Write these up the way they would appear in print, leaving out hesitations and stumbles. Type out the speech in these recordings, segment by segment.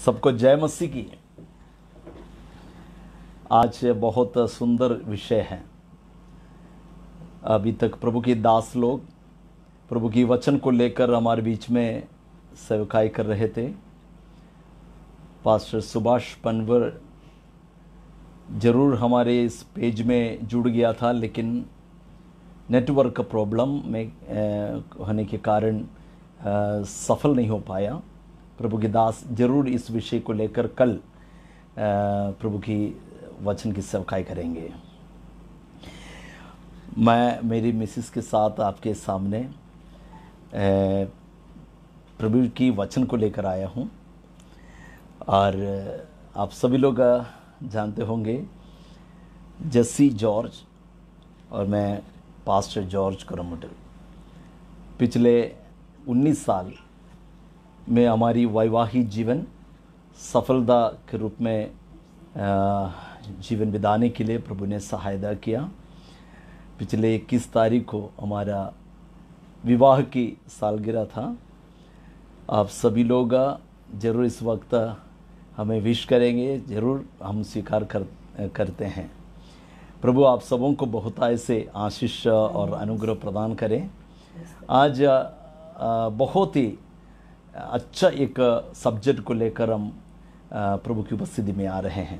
सबको जय मसीह की। आज बहुत सुंदर विषय है। अभी तक प्रभु के दास लोग प्रभु की वचन को लेकर हमारे बीच में सेवकाई कर रहे थे। पास्टर सुभाष पनवर जरूर हमारे इस पेज में जुड़ गया था, लेकिन नेटवर्क प्रॉब्लम में होने के कारण सफल नहीं हो पाया। प्रभु के दास जरूर इस विषय को लेकर कल प्रभु की वचन की सेवकाई करेंगे। मैं मेरी मिसेस के साथ आपके सामने प्रभु की वचन को लेकर आया हूं, और आप सभी लोग जानते होंगे जस्सी जॉर्ज और मैं पास्टर जॉर्ज करमटल। पिछले 19 साल में हमारी वैवाहिक जीवन सफलता के रूप में जीवन बिताने के लिए प्रभु ने सहायता किया। पिछले 21 तारीख को हमारा विवाह की सालगिरह था। आप सभी लोग जरूर इस वक्त हमें विश करेंगे, जरूर हम स्वीकार करते हैं। प्रभु आप सबों को बहुत ऐसे आशीष और अनुग्रह प्रदान करें। आज बहुत ही अच्छा एक सब्जेक्ट को लेकर हम प्रभु की उपस्थिति में आ रहे हैं।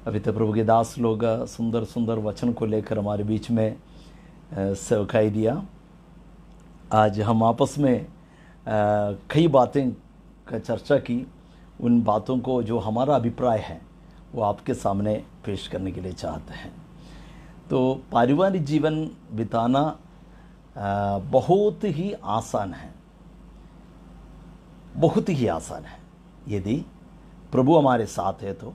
अभी तक प्रभु के दास लोग सुंदर सुंदर वचन को लेकर हमारे बीच में सेवकाई दिया। आज हम आपस में कई बातें का चर्चा की। उन बातों को जो हमारा अभिप्राय है वो आपके सामने पेश करने के लिए चाहते हैं। तो पारिवारिक जीवन बिताना बहुत ही आसान है, बहुत ही आसान है यदि प्रभु हमारे साथ है तो,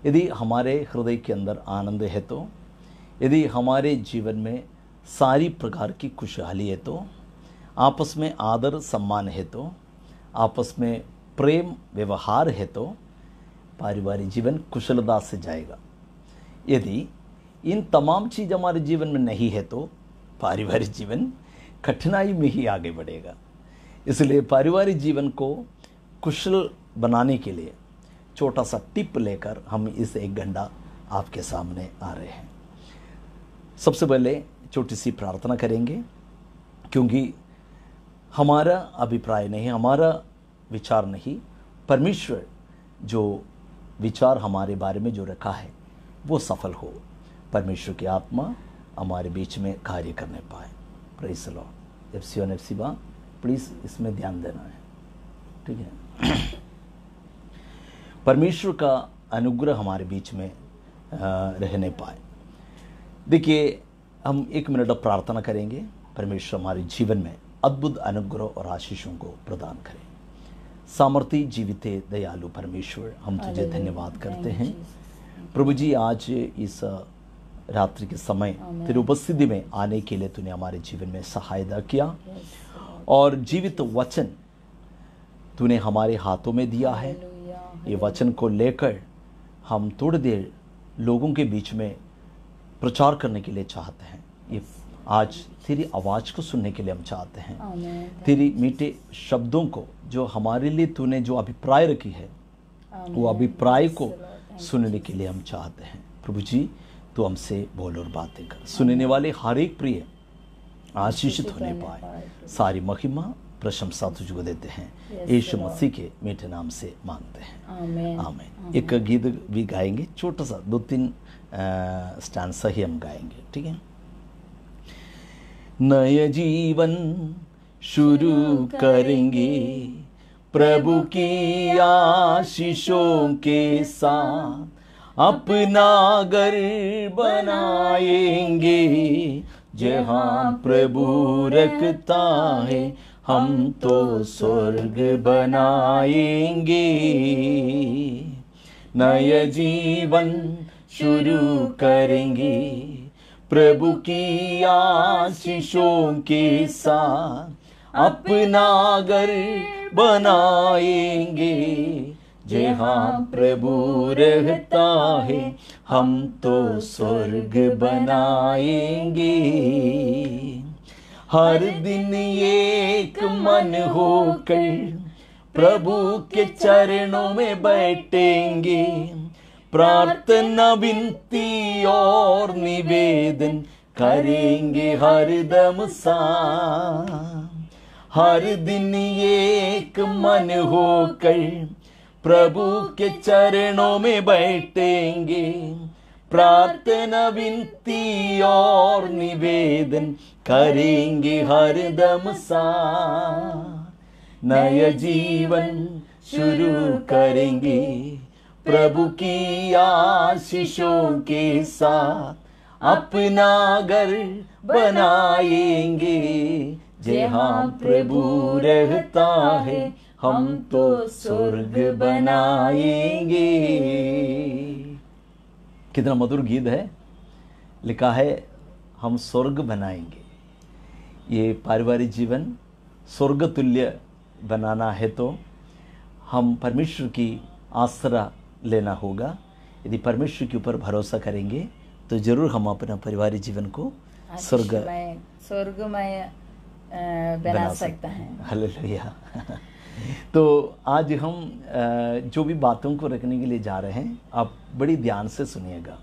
यदि हमारे हृदय के अंदर आनंद है तो, यदि हमारे जीवन में सारी प्रकार की खुशहाली है तो, आपस में आदर सम्मान है तो, आपस में प्रेम व्यवहार है तो पारिवारिक जीवन कुशलता से जाएगा। यदि इन तमाम चीज़ हमारे जीवन में नहीं है तो पारिवारिक जीवन कठिनाई में ही आगे बढ़ेगा। इसलिए पारिवारिक जीवन को कुशल बनाने के लिए छोटा सा टिप लेकर हम इस 1 घंटा आपके सामने आ रहे हैं। सबसे पहले छोटी सी प्रार्थना करेंगे, क्योंकि हमारा अभिप्राय नहीं, हमारा विचार नहीं, परमेश्वर जो विचार हमारे बारे में जो रखा है वो सफल हो। परमेश्वर की आत्मा हमारे बीच में कार्य करने पाए। Praise the Lord. एफसी और एफसी बा प्लीज़ इसमें ध्यान देना है, ठीक है। परमेश्वर का अनुग्रह हमारे बीच में रहने पाए। देखिए, हम 1 मिनट अब प्रार्थना करेंगे। परमेश्वर हमारे जीवन में अद्भुत अनुग्रह और आशीषों को प्रदान करें। सामर्थी जीविते दयालु परमेश्वर, हम तुझे धन्यवाद करते हैं प्रभु जी। आज इस रात्रि के समय तेरी उपस्थिति में आने के लिए तूने हमारे जीवन में सहायता किया, और जीवित वचन तूने हमारे हाथों में दिया है। ये वचन को लेकर हम थोड़ी देर लोगों के बीच में प्रचार करने के लिए चाहते हैं। ये आज तेरी आवाज़ को सुनने के लिए हम चाहते हैं। तेरी मीठे शब्दों को जो हमारे लिए तूने जो अभिप्राय रखी है वो अभिप्राय को सुनने के लिए हम चाहते हैं। प्रभु जी तू हमसे बोल और बातें कर। सुनने वाले हर एक प्रिय आशीषित होने पाए। सारी महिमा प्रशंसा तुझको देते हैं, यीशु मसीह के मीठे नाम से मांगते हैं, आमीन। एक गीत भी गाएंगे, छोटा सा 2-3 स्टैंजा ही हम गाएंगे, ठीक है। नया जीवन शुरू करेंगे प्रभु की आशीषों के साथ, अपना घर बनाएंगे जहाँ प्रभु रखता है, हम तो स्वर्ग बनाएंगे। नया जीवन शुरू करेंगे प्रभु की आशीषों के साथ, अपना घर बनाएंगे जहाँ प्रभु रहता है, हम तो स्वर्ग बनाएंगे। हर दिन एक मन होकर प्रभु के चरणों में बैठेंगे, प्रार्थना विनती और निवेदन करेंगे हरदम साथ। हर दिन एक मन होकर प्रभु के चरणों में बैठेंगे, प्रार्थना विनती और निवेदन करेंगे हरदम साथ। नया जीवन शुरू करेंगे प्रभु की आशीषों के साथ, अपना घर बनाएंगे जहाँ प्रभु रहता है, हम तो स्वर्ग बनाएंगे। कितना मधुर गीत है। लिखा है हम स्वर्ग बनाएंगे। ये पारिवारिक जीवन स्वर्ग तुल्य बनाना है तो हम परमेश्वर की आसरा लेना होगा। यदि परमेश्वर के ऊपर भरोसा करेंगे तो जरूर हम अपना पारिवारिक जीवन को स्वर्गमय बना सकता है। हालेलुया। तो आज हम जो भी बातों को रखने के लिए जा रहे हैं, आप बड़ी ध्यान से सुनिएगा।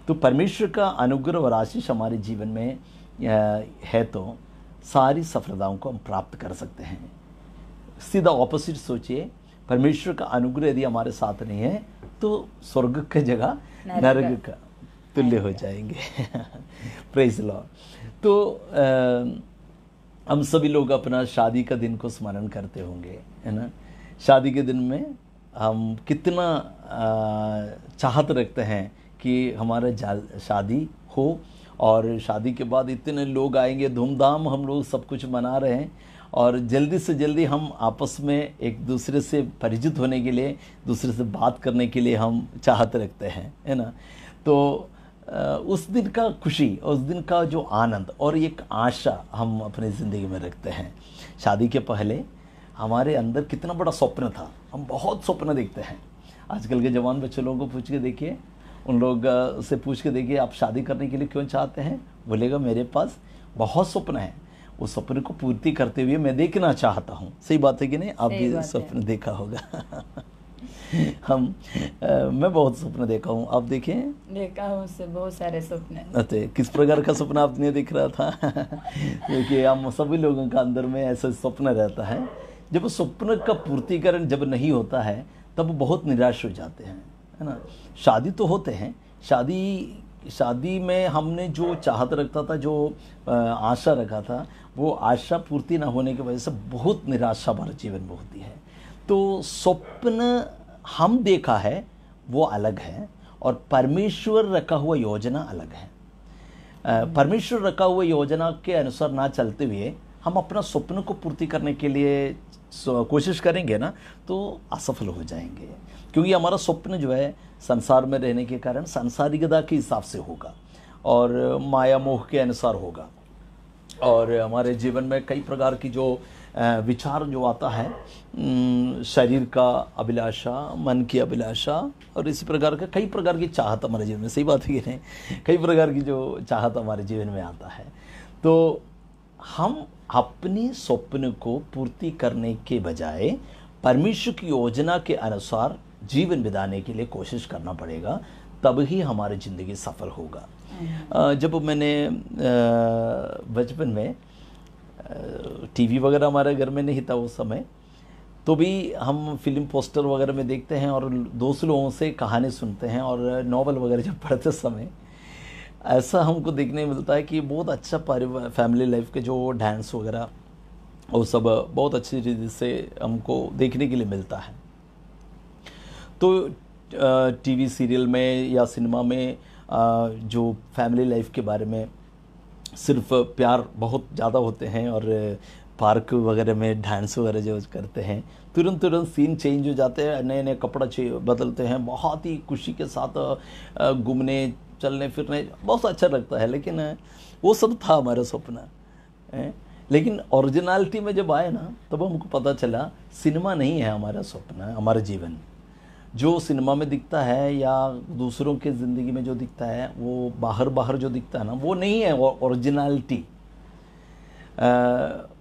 तो परमेश्वर का अनुग्रह और आशीष हमारे जीवन में है तो सारी सफलताओं को हम प्राप्त कर सकते हैं। सीधा ऑपोजिट सोचिए, परमेश्वर का अनुग्रह यदि हमारे साथ नहीं है तो स्वर्ग की जगह नरक का तुल्य हो जाएंगे। Praise Lord. तो हम सभी लोग अपना शादी का दिन को स्मरण करते होंगे, है ना। शादी के दिन में हम कितना चाहत रखते हैं कि हमारा शादी हो, और शादी के बाद इतने लोग आएंगे, धूमधाम हम लोग सब कुछ मना रहे हैं, और जल्दी से जल्दी हम आपस में एक दूसरे से परिचित होने के लिए, दूसरे से बात करने के लिए हम चाहत रखते हैं, है ना। तो उस दिन का खुशी, उस दिन का जो आनंद और एक आशा हम अपनी ज़िंदगी में रखते हैं। शादी के पहले हमारे अंदर कितना बड़ा स्वप्न था, हम बहुत स्वप्न देखते हैं। आजकल के जवान बच्चे लोगों को पूछ के देखिए, उन लोग से पूछ के देखिए आप शादी करने के लिए क्यों चाहते हैं, बोलेगा मेरे पास बहुत स्वप्न है, उस सपने को पूर्ति करते हुए मैं देखना चाहता हूँ। सही बात है कि नहीं? आप भी सपने देखा होगा। मैं बहुत सपने देखा हूँ, आप देखें? देखा हूँ, उससे बहुत सारे सपने। अच्छा, किस प्रकार का सपना आपने दिख रहा था? क्योंकि हम सभी लोगों का अंदर में ऐसा स्वप्न रहता है। जब स्वप्न का पूर्तिकरण जब नहीं होता है तब बहुत निराश हो जाते हैं, है ना। शादी तो होते हैं, शादी में हमने जो चाहत रखता था, जो आशा रखा था, वो आशा पूर्ति ना होने की वजह से बहुत निराशा हमारे जीवन में होती है। तो स्वप्न हम देखा है वो अलग है, और परमेश्वर रखा हुआ योजना अलग है। परमेश्वर रखा हुआ योजना के अनुसार ना चलते हुए हम अपना स्वप्न को पूर्ति करने के लिए कोशिश करेंगे ना, तो असफल हो जाएंगे। क्योंकि हमारा स्वप्न जो है संसार में रहने के कारण सांसारिकता के हिसाब से होगा, और माया मोह के अनुसार होगा, और हमारे जीवन में कई प्रकार की जो विचार जो आता है, शरीर का अभिलाषा, मन की अभिलाषा, और इसी प्रकार का कई प्रकार की चाहत हमारे जीवन में, सही बात है कि नहीं, कई प्रकार की जो चाहत हमारे जीवन में आता है। तो हम अपनी स्वप्न को पूर्ति करने के बजाय परमेश्वर की योजना के अनुसार जीवन बिताने के लिए कोशिश करना पड़ेगा, तब ही हमारी ज़िंदगी सफल होगा। जब मैंने बचपन में टीवी वगैरह हमारे घर में नहीं था उस समय, तो भी हम फिल्म पोस्टर वगैरह में देखते हैं और दोस्त लोगों से कहानी सुनते हैं, और नॉवल वगैरह जब पढ़ते समय ऐसा हमको देखने मिलता है कि बहुत अच्छा फैमिली लाइफ के जो डांस वगैरह वो सब बहुत अच्छी रीति से हमको देखने के लिए मिलता है। तो टीवी सीरियल में या सिनेमा में जो फैमिली लाइफ के बारे में सिर्फ प्यार बहुत ज़्यादा होते हैं, और पार्क वगैरह में डांस वगैरह जो करते हैं, तुरंत सीन चेंज हो जाते हैं, नए नए कपड़ा बदलते हैं, बहुत ही खुशी के साथ घूमने चलने फिरने बहुत अच्छा लगता है। लेकिन वो सब था हमारा सपना। लेकिन ओरिजिनलिटी में जब आए ना, तब हमको पता चला सिनेमा नहीं है हमारा सपना, हमारा जीवन। जो सिनेमा में दिखता है या दूसरों के ज़िंदगी में जो दिखता है, वो बाहर जो दिखता है ना, वो नहीं है ओरिजिनलिटी।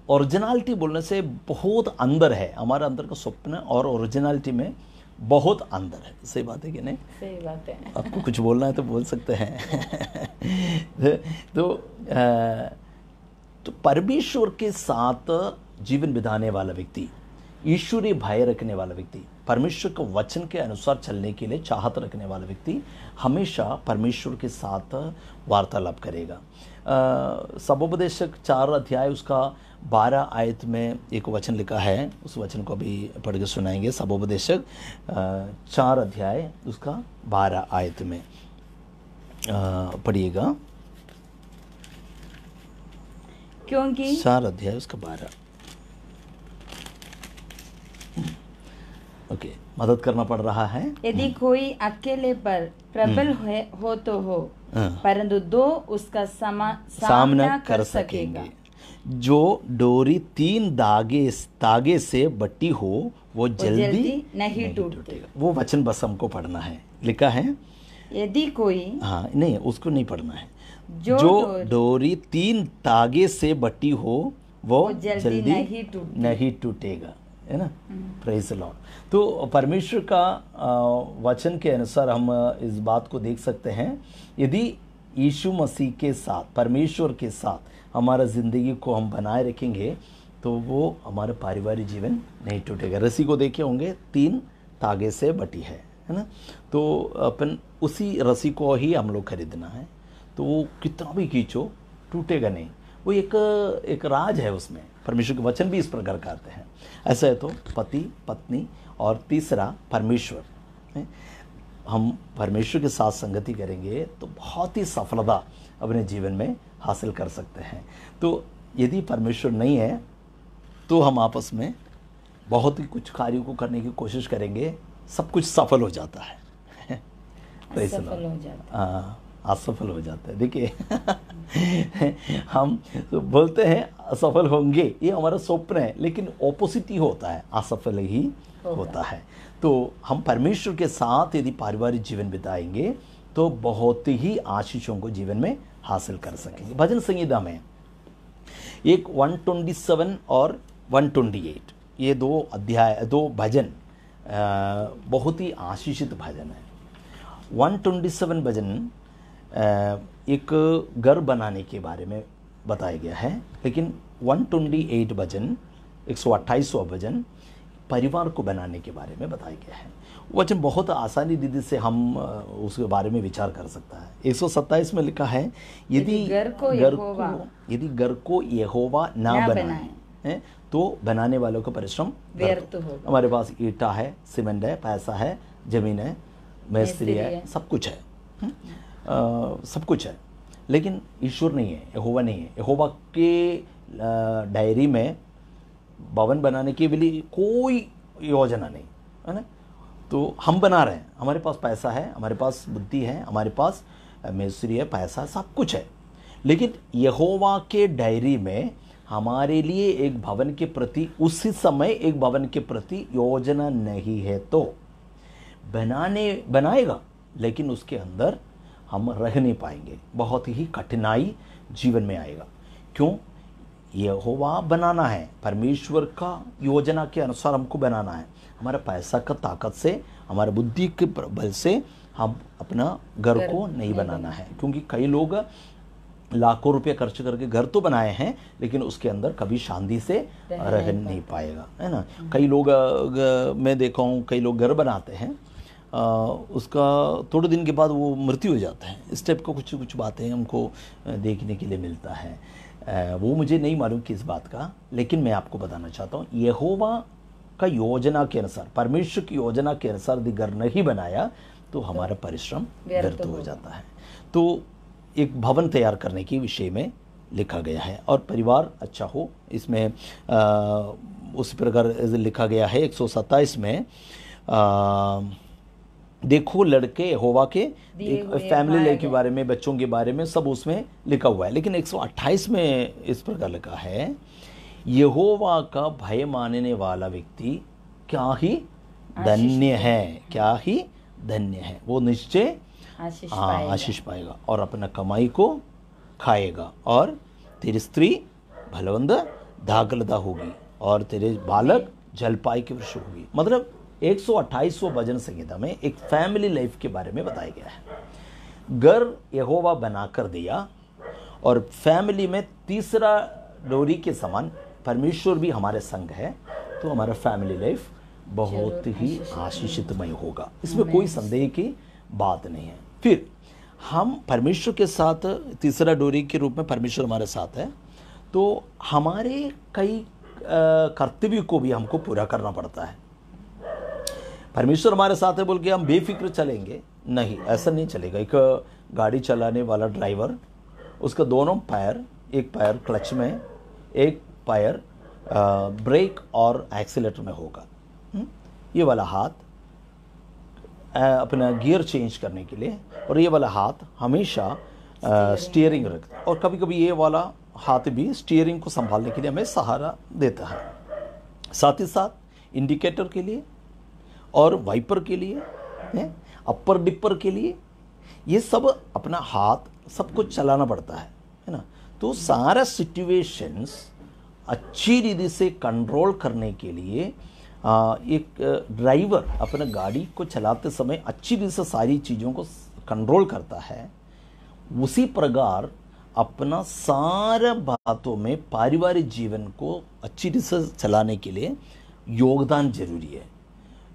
ओरिजिनलिटी बोलने से बहुत अंदर है, हमारे अंदर का स्वप्न और ओरिजिनलिटी में बहुत अंदर है। सही बात है कि नहीं? सही बात है। आपको कुछ बोलना है तो बोल सकते हैं। तो परमेश्वर के साथ जीवन बिताने वाला व्यक्ति, ईश्वरीय भय रखने वाला व्यक्ति, परमेश्वर के वचन के अनुसार चलने के लिए चाहत रखने वाला व्यक्ति हमेशा परमेश्वर के साथ वार्तालाप करेगा। सबोपदेशक 4 अध्याय उसका 12 आयत में एक वचन लिखा है, उस वचन को अभी पढ़ के सुनाएंगे। सबोपदेशक 4 अध्याय उसका 12 आयत में पढ़िएगा। क्योंकि 4 अध्याय उसका 12। ओके, मदद करना पड़ रहा है। यदि कोई अकेले पर प्रबल हो तो हो, परंतु 2 उसका सामना कर सकेगा। जो डोरी 3 धागे से बटी हो वो जल्दी नहीं टूटेगा। वो वचन बस हमको पढ़ना है, लिखा है। यदि कोई, हाँ नहीं, उसको नहीं पढ़ना है। जो डोरी 3 धागे से बटी हो वो जल्दी नहीं टूटेगा, है ना? Praise the Lord. तो परमेश्वर का वचन के अनुसार हम इस बात को देख सकते हैं। यदि यीशु मसीह के साथ, परमेश्वर के साथ हमारा ज़िंदगी को हम बनाए रखेंगे तो वो हमारा पारिवारिक जीवन नहीं टूटेगा। रस्सी को देखे होंगे, 3 धागे से बटी है ना? तो अपन उसी रस्सी को ही हम लोग खरीदना है, तो वो कितना भी खींचो टूटेगा नहीं। वो एक राज है उसमें। परमेश्वर के वचन भी इस प्रकार करते हैं। ऐसा है तो पति पत्नी और तीसरा परमेश्वर है। हम परमेश्वर के साथ संगति करेंगे तो बहुत ही सफलता अपने जीवन में हासिल कर सकते हैं। तो यदि परमेश्वर नहीं है तो हम आपस में बहुत ही कुछ कार्यों को करने की कोशिश करेंगे, सब कुछ सफल हो जाता है। असफल हो जाता है। असफल हो जाता है। देखिए हम तो बोलते हैं असफल होंगे, ये हमारा स्वप्न है, लेकिन ऑपोजिट ही होता है, असफल ही होता है। तो हम परमेश्वर के साथ यदि पारिवारिक जीवन बिताएंगे तो बहुत ही आशीषों को जीवन में हासिल कर सकेंगे। भजन संहिता में एक 127 और 128 ये 2 अध्याय, 2 भजन बहुत ही आशीषित भजन है। 127 भजन एक घर बनाने के बारे में बताया गया है, लेकिन 128 भजन, 128वां भजन परिवार को बनाने के बारे में बताया गया है। वचन बहुत आसानी दीदी से हम उसके बारे में विचार कर सकता है। 127 में लिखा है, यदि घर को यहोवा ना बनाए तो बनाने वालों का परिश्रम व्यर्थ होगा। हमारे पास ईटा है, सीमेंट है, पैसा है, जमीन है, मिस्त्री है, सब कुछ है, सब कुछ है, लेकिन ईश्वर नहीं है, यहोवा नहीं है। यहोवा के डायरी में भवन बनाने के लिए कोई योजना नहीं है ना। तो हम बना रहे हैं, हमारे पास पैसा है, हमारे पास बुद्धि है, हमारे पास मिस्त्री है, पैसा, सब कुछ है, लेकिन यहोवा के डायरी में हमारे लिए एक भवन के प्रति, उसी समय एक भवन के प्रति योजना नहीं है। तो बनाएगा, लेकिन उसके अंदर हम रह नहीं पाएंगे, बहुत ही कठिनाई जीवन में आएगा। क्यों? यहोवा बनाना है, परमेश्वर का योजना के अनुसार हमको बनाना है। हमारा पैसा का ताकत से, हमारे बुद्धि के बल से हम अपना घर को नहीं बनाना है, क्योंकि कई लोग लाखों रुपए खर्च करके घर तो बनाए हैं, लेकिन उसके अंदर कभी शांति से रह नहीं पाएगा, है ना। कई लोग मैं देखा हूँ, कई लोग घर बनाते हैं, उसका थोड़े दिन के बाद वो मृत्यु हो जाता है। इस टाइप का कुछ बातें हमको देखने के लिए मिलता है। वो मुझे नहीं मालूम किस बात का, लेकिन मैं आपको बताना चाहता हूँ, यहोवा का योजना के अनुसार, परमेश्वर की योजना के अनुसार यदि घर नहीं बनाया तो हमारा परिश्रम व्यर्थ हो जाता है। तो एक भवन तैयार करने के विषय में लिखा गया है, और परिवार अच्छा हो, इसमें उसी प्रकार लिखा गया है। 127 में देखो लड़के यहोवा के, एक फैमिली लाइफ के बारे में, बच्चों के बारे में सब उसमें लिखा हुआ है। लेकिन 128 में इस प्रकार लिखा है, यहोवा का भय मानने वाला व्यक्ति क्या ही धन्य है, क्या ही धन्य है, वो निश्चय आशीष पाएगा और अपना कमाई को खाएगा, और तेरी स्त्री भलवंत धागलता होगी और तेरे बालक जलपाई के वृक्ष होगी। मतलब 128वां भजन संहिता में एक फैमिली लाइफ के बारे में बताया गया है। घर यहोवा बनाकर दिया और फैमिली में तीसरा डोरी के समान परमेश्वर भी हमारे संग है, तो हमारा फैमिली लाइफ बहुत ही आशीषितमय होगा, इसमें कोई संदेह की बात नहीं है। फिर हम परमेश्वर के साथ, तीसरा डोरी के रूप में परमेश्वर हमारे साथ है, तो हमारे कई कर्तव्य को भी हमको पूरा करना पड़ता है। परमेश्वर हमारे साथ है बोल के हम बेफिक्र चलेंगे नहीं, ऐसा नहीं चलेगा। एक गाड़ी चलाने वाला ड्राइवर, उसका दोनों पैर, एक पैर क्लच में, एक पैर ब्रेक और एक्सीलेटर में होगा। ये वाला हाथ अपना गियर चेंज करने के लिए, और ये वाला हाथ हमेशा स्टीयरिंग रखता है, और कभी कभी ये वाला हाथ भी स्टीयरिंग को संभालने के लिए हमें सहारा देता है। साथ ही साथ इंडिकेटर के लिए और वाइपर के लिए, अपर डिपर के लिए, ये सब अपना हाथ सब कुछ चलाना पड़ता है ना। तो सारा सिचुएशंस अच्छी रीति से कंट्रोल करने के लिए एक ड्राइवर अपने गाड़ी को चलाते समय अच्छी रीति से सारी चीज़ों को कंट्रोल करता है। उसी प्रकार अपना सारा बातों में पारिवारिक जीवन को अच्छी रीति से चलाने के लिए योगदान जरूरी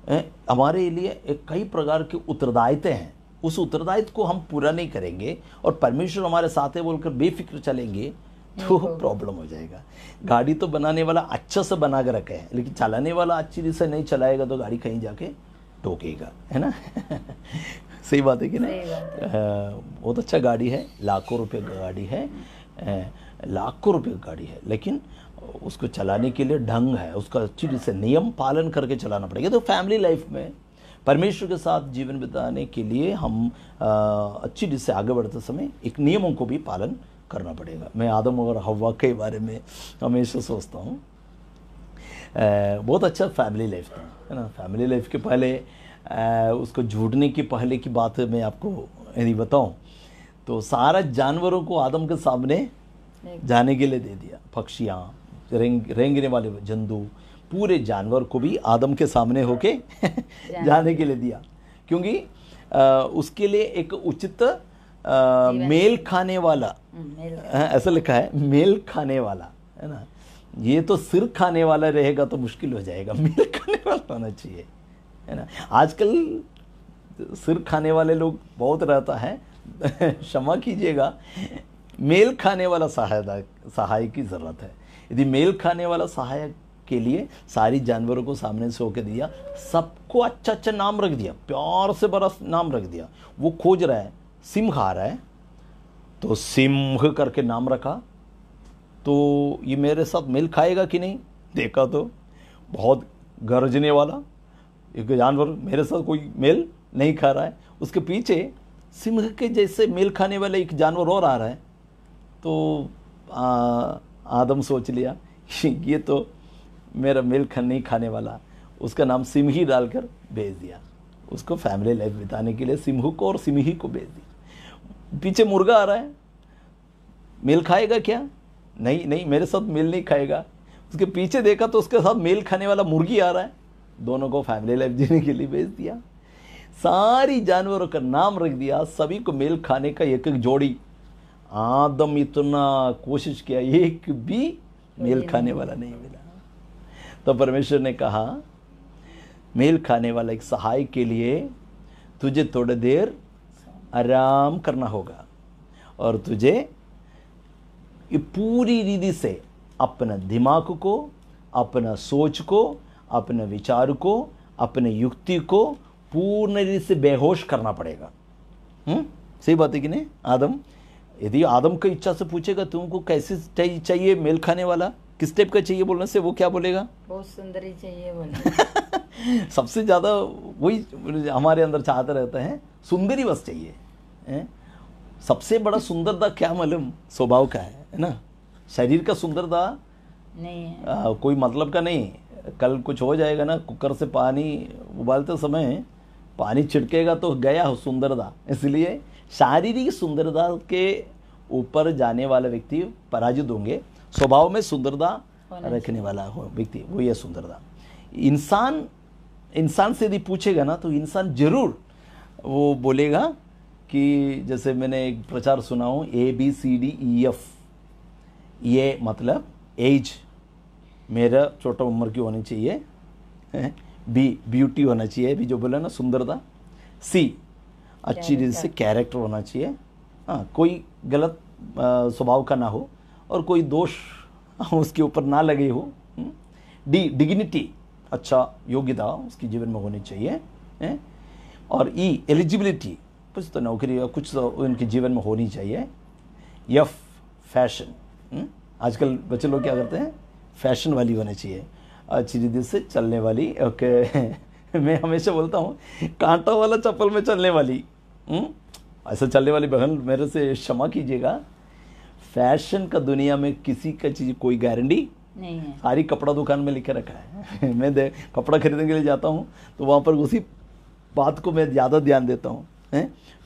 है। हमारे लिए कई प्रकार के उत्तरदायित्व हैं, उस उत्तरदायित्व को हम पूरा नहीं करेंगे और परमेश्वर हमारे साथ है बोलकर बेफिक्र चलेंगे तो प्रॉब्लम हो जाएगा। गाड़ी तो बनाने वाला अच्छा से बना के रखे है, लेकिन चलाने वाला अच्छी रीति से नहीं चलाएगा तो गाड़ी कहीं जाके ठोकेगा, है ना। सही बात है कि ना। बहुत अच्छा गाड़ी है, लाखों रुपए का गाड़ी है, लाखों रुपए की गाड़ी है, लेकिन उसको चलाने के लिए ढंग है, उसका अच्छी रीति से नियम पालन करके चलाना पड़ेगा। तो फैमिली लाइफ में परमेश्वर के साथ जीवन बिताने के लिए हम अच्छी रीति से आगे बढ़ते समय एक नियमों को भी पालन करना पड़ेगा। मैं आदम और हव्वा के बारे में हमेशा सोचता हूँ, बहुत अच्छा फैमिली लाइफ था, है ना। फैमिली लाइफ के पहले उसको झूठने की पहले की बात मैं आपको यदि बताऊँ तो सारा जानवरों को आदम के सामने जाने के लिए दे दिया। पक्षियाँ, रेंगने वाले जंतु, पूरे जानवर को भी आदम के सामने होके जाने के लिए दिया, क्योंकि उसके लिए एक उचित मेल खाने वाला, ऐसा लिखा है, मेल खाने वाला, है ना। ये तो सिर खाने वाला रहेगा तो मुश्किल हो जाएगा, मेल खाने वाला होना चाहिए, है ना। आजकल सिर खाने वाले लोग बहुत रहता है, क्षमा कीजिएगा, मेल खाने वाला सहायक की जरूरत है। यदि मेल खाने वाला सहायक के लिए सारी जानवरों को सामने से होकर दिया, सबको अच्छा अच्छा नाम रख दिया, प्यार से बड़ा नाम रख दिया। वो खोज रहा है, सिंह आ रहा है तो सिंह करके नाम रखा, तो ये मेरे साथ मेल खाएगा कि नहीं। देखा तो बहुत गरजने वाला एक जानवर मेरे साथ कोई मेल नहीं खा रहा है, उसके पीछे सिंह के जैसे मेल खाने वाला एक जानवर और आ रहा है। तो आदम सोच लिया ये तो मेरा मेल नहीं खाने वाला, उसका नाम सिमही डालकर भेज दिया। उसको फैमिली लाइफ बिताने के लिए सिमहू को और सिमही को भेज दिया। पीछे मुर्गा आ रहा है, मेल खाएगा क्या? नहीं नहीं, मेरे साथ मेल नहीं खाएगा। उसके पीछे देखा तो उसके साथ मेल खाने वाला मुर्गी आ रहा है, दोनों को फैमिली लाइफ जीने के लिए भेज दिया। सारी जानवरों का नाम रख दिया, सभी को मेल खाने का एक एक जोड़ी। आदम इतना कोशिश किया, एक भी मेल खाने वाला नहीं मिला। तो परमेश्वर ने कहा मेल खाने वाला एक सहाय के लिए तुझे थोड़ी देर आराम करना होगा और तुझे ये पूरी रीति से अपना दिमाग को, अपना सोच को, अपने विचार को, अपने युक्ति को पूर्ण रीति से बेहोश करना पड़ेगा। सही बात है कि नहीं। आदम, यदि आदम की इच्छा से पूछेगा तुमको कैसे चाहिए मेल खाने वाला, किस टाइप का चाहिए, बोलने से वो क्या बोलेगा? बहुत सुंदर ही चाहिए बोलेगा। सबसे ज्यादा वही हमारे अंदर चाहते रहते हैं, सुंदरी बस चाहिए। सबसे बड़ा सुंदरता क्या मालूम? स्वभाव का है ना। शरीर का सुंदरता नहीं है, कोई मतलब का नहीं। कल कुछ हो जाएगा ना, कुकर से पानी उबालते समय पानी छिड़केगा तो गया सुंदरता। इसलिए शारीरिक सुंदरता के ऊपर जाने वाले व्यक्ति पराजित होंगे। स्वभाव में सुंदरता रखने वाला हो व्यक्ति, वो ये सुंदरता। इंसान से यदि पूछेगा ना तो इंसान जरूर वो बोलेगा कि जैसे मैंने एक प्रचार सुना हूँ, ABCDEF, ये मतलब एज मेरा छोटा उम्र की होनी चाहिए, B ब्यूटी होना चाहिए, भी जो बोला ना सुंदरता, C अच्छी रीति से कैरेक्टर होना चाहिए, हाँ कोई गलत स्वभाव का ना हो और कोई दोष उसके ऊपर ना लगे हो, D डिग्निटी, अच्छा योग्यता उसकी जीवन में होनी चाहिए, और E एलिजिबिलिटी, कुछ तो नौकरी या कुछ तो उनके जीवन में होनी चाहिए, F फैशन, आजकल बच्चे लोग क्या करते हैं, फैशन वाली होनी चाहिए, अच्छी रीति से चलने वाली, ओके मैं हमेशा बोलता हूँ कांटा वाला चप्पल में चलने वाली, ऐसा चलने वाली बहन मेरे से क्षमा कीजिएगा, फैशन का दुनिया में किसी का चीज कोई गारंटी नहीं है। सारी कपड़ा दुकान में लिखे रखा है मैं कपड़ा खरीदने के लिए जाता हूँ तो वहाँ पर उसी बात को मैं ज़्यादा ध्यान देता हूँ,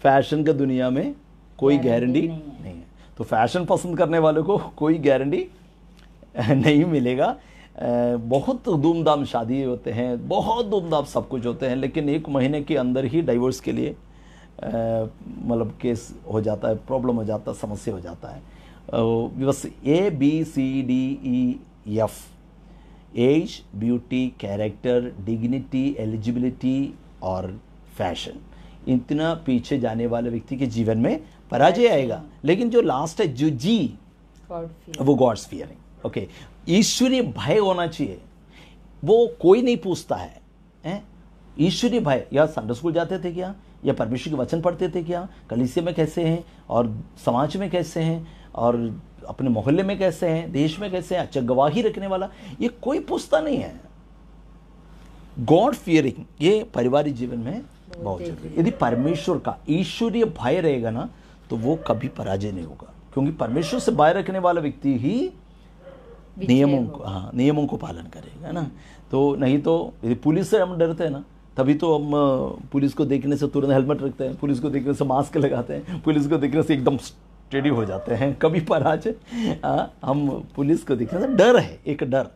फैशन का दुनिया में कोई गारंटी नहीं है। तो फैशन पसंद करने वालों को कोई गारंटी नहीं मिलेगा। बहुत धूमधाम शादी होते हैं, बहुत धूमधाम सब कुछ होते हैं, लेकिन 1 महीने के अंदर ही डाइवोर्स के लिए मतलब केस हो जाता है, प्रॉब्लम हो जाता है, समस्या हो जाता है। बस ABCDEF, age, beauty, character, dignity, eligibility और फैशन, इतना पीछे जाने वाले व्यक्ति के जीवन में पराजय आएगा। लेकिन जो लास्ट है जो जी, वो गॉड्स फियरिंग, ओके, ईश्वरीय भय होना चाहिए। वो कोई नहीं पूछता है ईश्वरीय भय, या संडे स्कूल जाते थे क्या, या परमेश्वर के वचन पढ़ते थे क्या, कलीसिया में कैसे हैं और समाज में कैसे हैं और अपने मोहल्ले में कैसे हैं, देश में कैसे हैं, अच्छा गवाही रखने वाला, ये कोई पूछता नहीं है। गॉड फियरिंग ये पारिवारिक जीवन में बहुत जरूरी है। यदि परमेश्वर का ईश्वरीय भय रहेगा ना तो वो कभी पराजय नहीं होगा, क्योंकि परमेश्वर से भय रखने वाला व्यक्ति ही नियमों को पालन करेगा ना। तो नहीं तो यदि पुलिस से हम डरते हैं ना, तभी तो हम पुलिस को देखने से तुरंत हेलमेट रखते हैं, पुलिस को देखने से मास्क लगाते हैं, पुलिस को देखने से एकदम स्टेडी हो जाते हैं, कभी पराजय हम पुलिस को देखने से डर है, एक डर।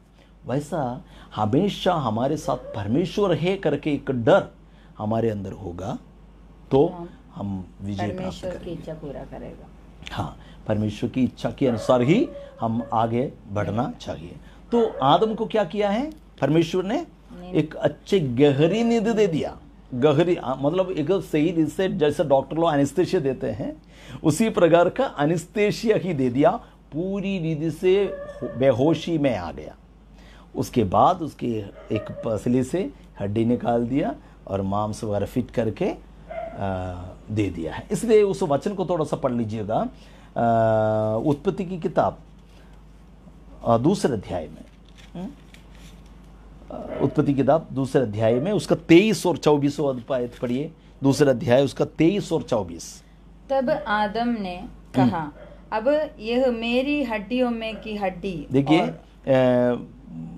वैसा हमेशा हमारे साथ परमेश्वर है करके एक डर हमारे अंदर होगा तो हम विजय प्राप्त करेंगे। परमेश्वर की इच्छा पूरा करेगा। हाँ, परमेश्वर की इच्छा के अनुसार ही हम आगे बढ़ना चाहिए। तो आदम को क्या किया है परमेश्वर ने, एक अच्छे गहरी नींद दे दिया। गहरी मतलब एक सही रीत से जैसे डॉक्टर लोग एनेस्थेशिया देते हैं उसी प्रकार का एनेस्थेशिया ही दे दिया, पूरी रीति से बेहोशी में आ गया। उसके बाद उसके एक पसली से हड्डी निकाल दिया और मांस वगैरह फिट करके दे दिया है। इसलिए उस वचन को थोड़ा सा पढ़ लीजिएगा, उत्पत्ति की किताब 2 अध्याय में, उत्पत्ति की किताब 2 अध्याय में उसका 23 और 24 आयत पढ़िए। 2 अध्याय उसका 23 और 24। तब आदम ने कहा, अब यह मेरी हड्डियों में की हड्डी। देखिए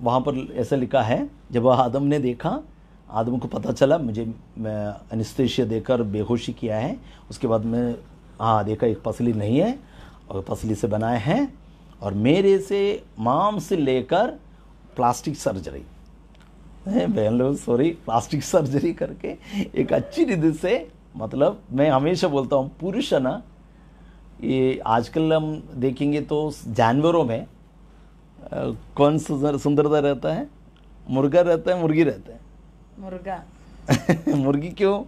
वहाँ पर ऐसा लिखा है, जब आदम ने देखा, आदम को पता चला मुझे एनेस्थेशिया देकर बेहोशी किया है, उसके बाद में देखा एक पसली नहीं है और पसली से बनाए हैं और मेरे से मांस से लेकर प्लास्टिक सर्जरी, बहन लोग सॉरी, प्लास्टिक सर्जरी करके एक अच्छी रीति से, मतलब मैं हमेशा बोलता हूँ पुरुष है ना, ये आजकल हम देखेंगे तो जानवरों में कौन सुंदरता रहता है, मुर्गा रहता है, मुर्गी रहता है। मुर्गा मुर्गी क्यों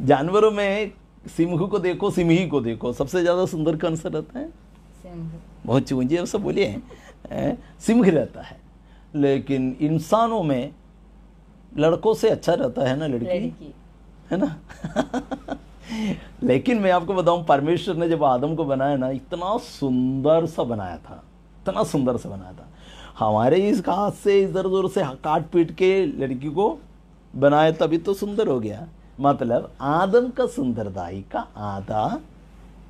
जानवरों में सिंह को देखो, सिमही को देखो, सबसे ज्यादा सुंदर कौन सा रहता है? सिंह। बहुत चूंजी सब बोलिए, सिंह रहता है। लेकिन इंसानों में लड़कों से अच्छा रहता है ना लड़की, है ना लेकिन मैं आपको बताऊं, परमेश्वर ने जब आदम को बनाया ना, इतना सुंदर सा बनाया था, इतना सुंदर सा बनाया था। हमारे इस हाथ से इधर उधर से काट पीट के लड़की को बनाया, तभी तो सुंदर हो गया। मतलब आदम का सुंदरताई का आधा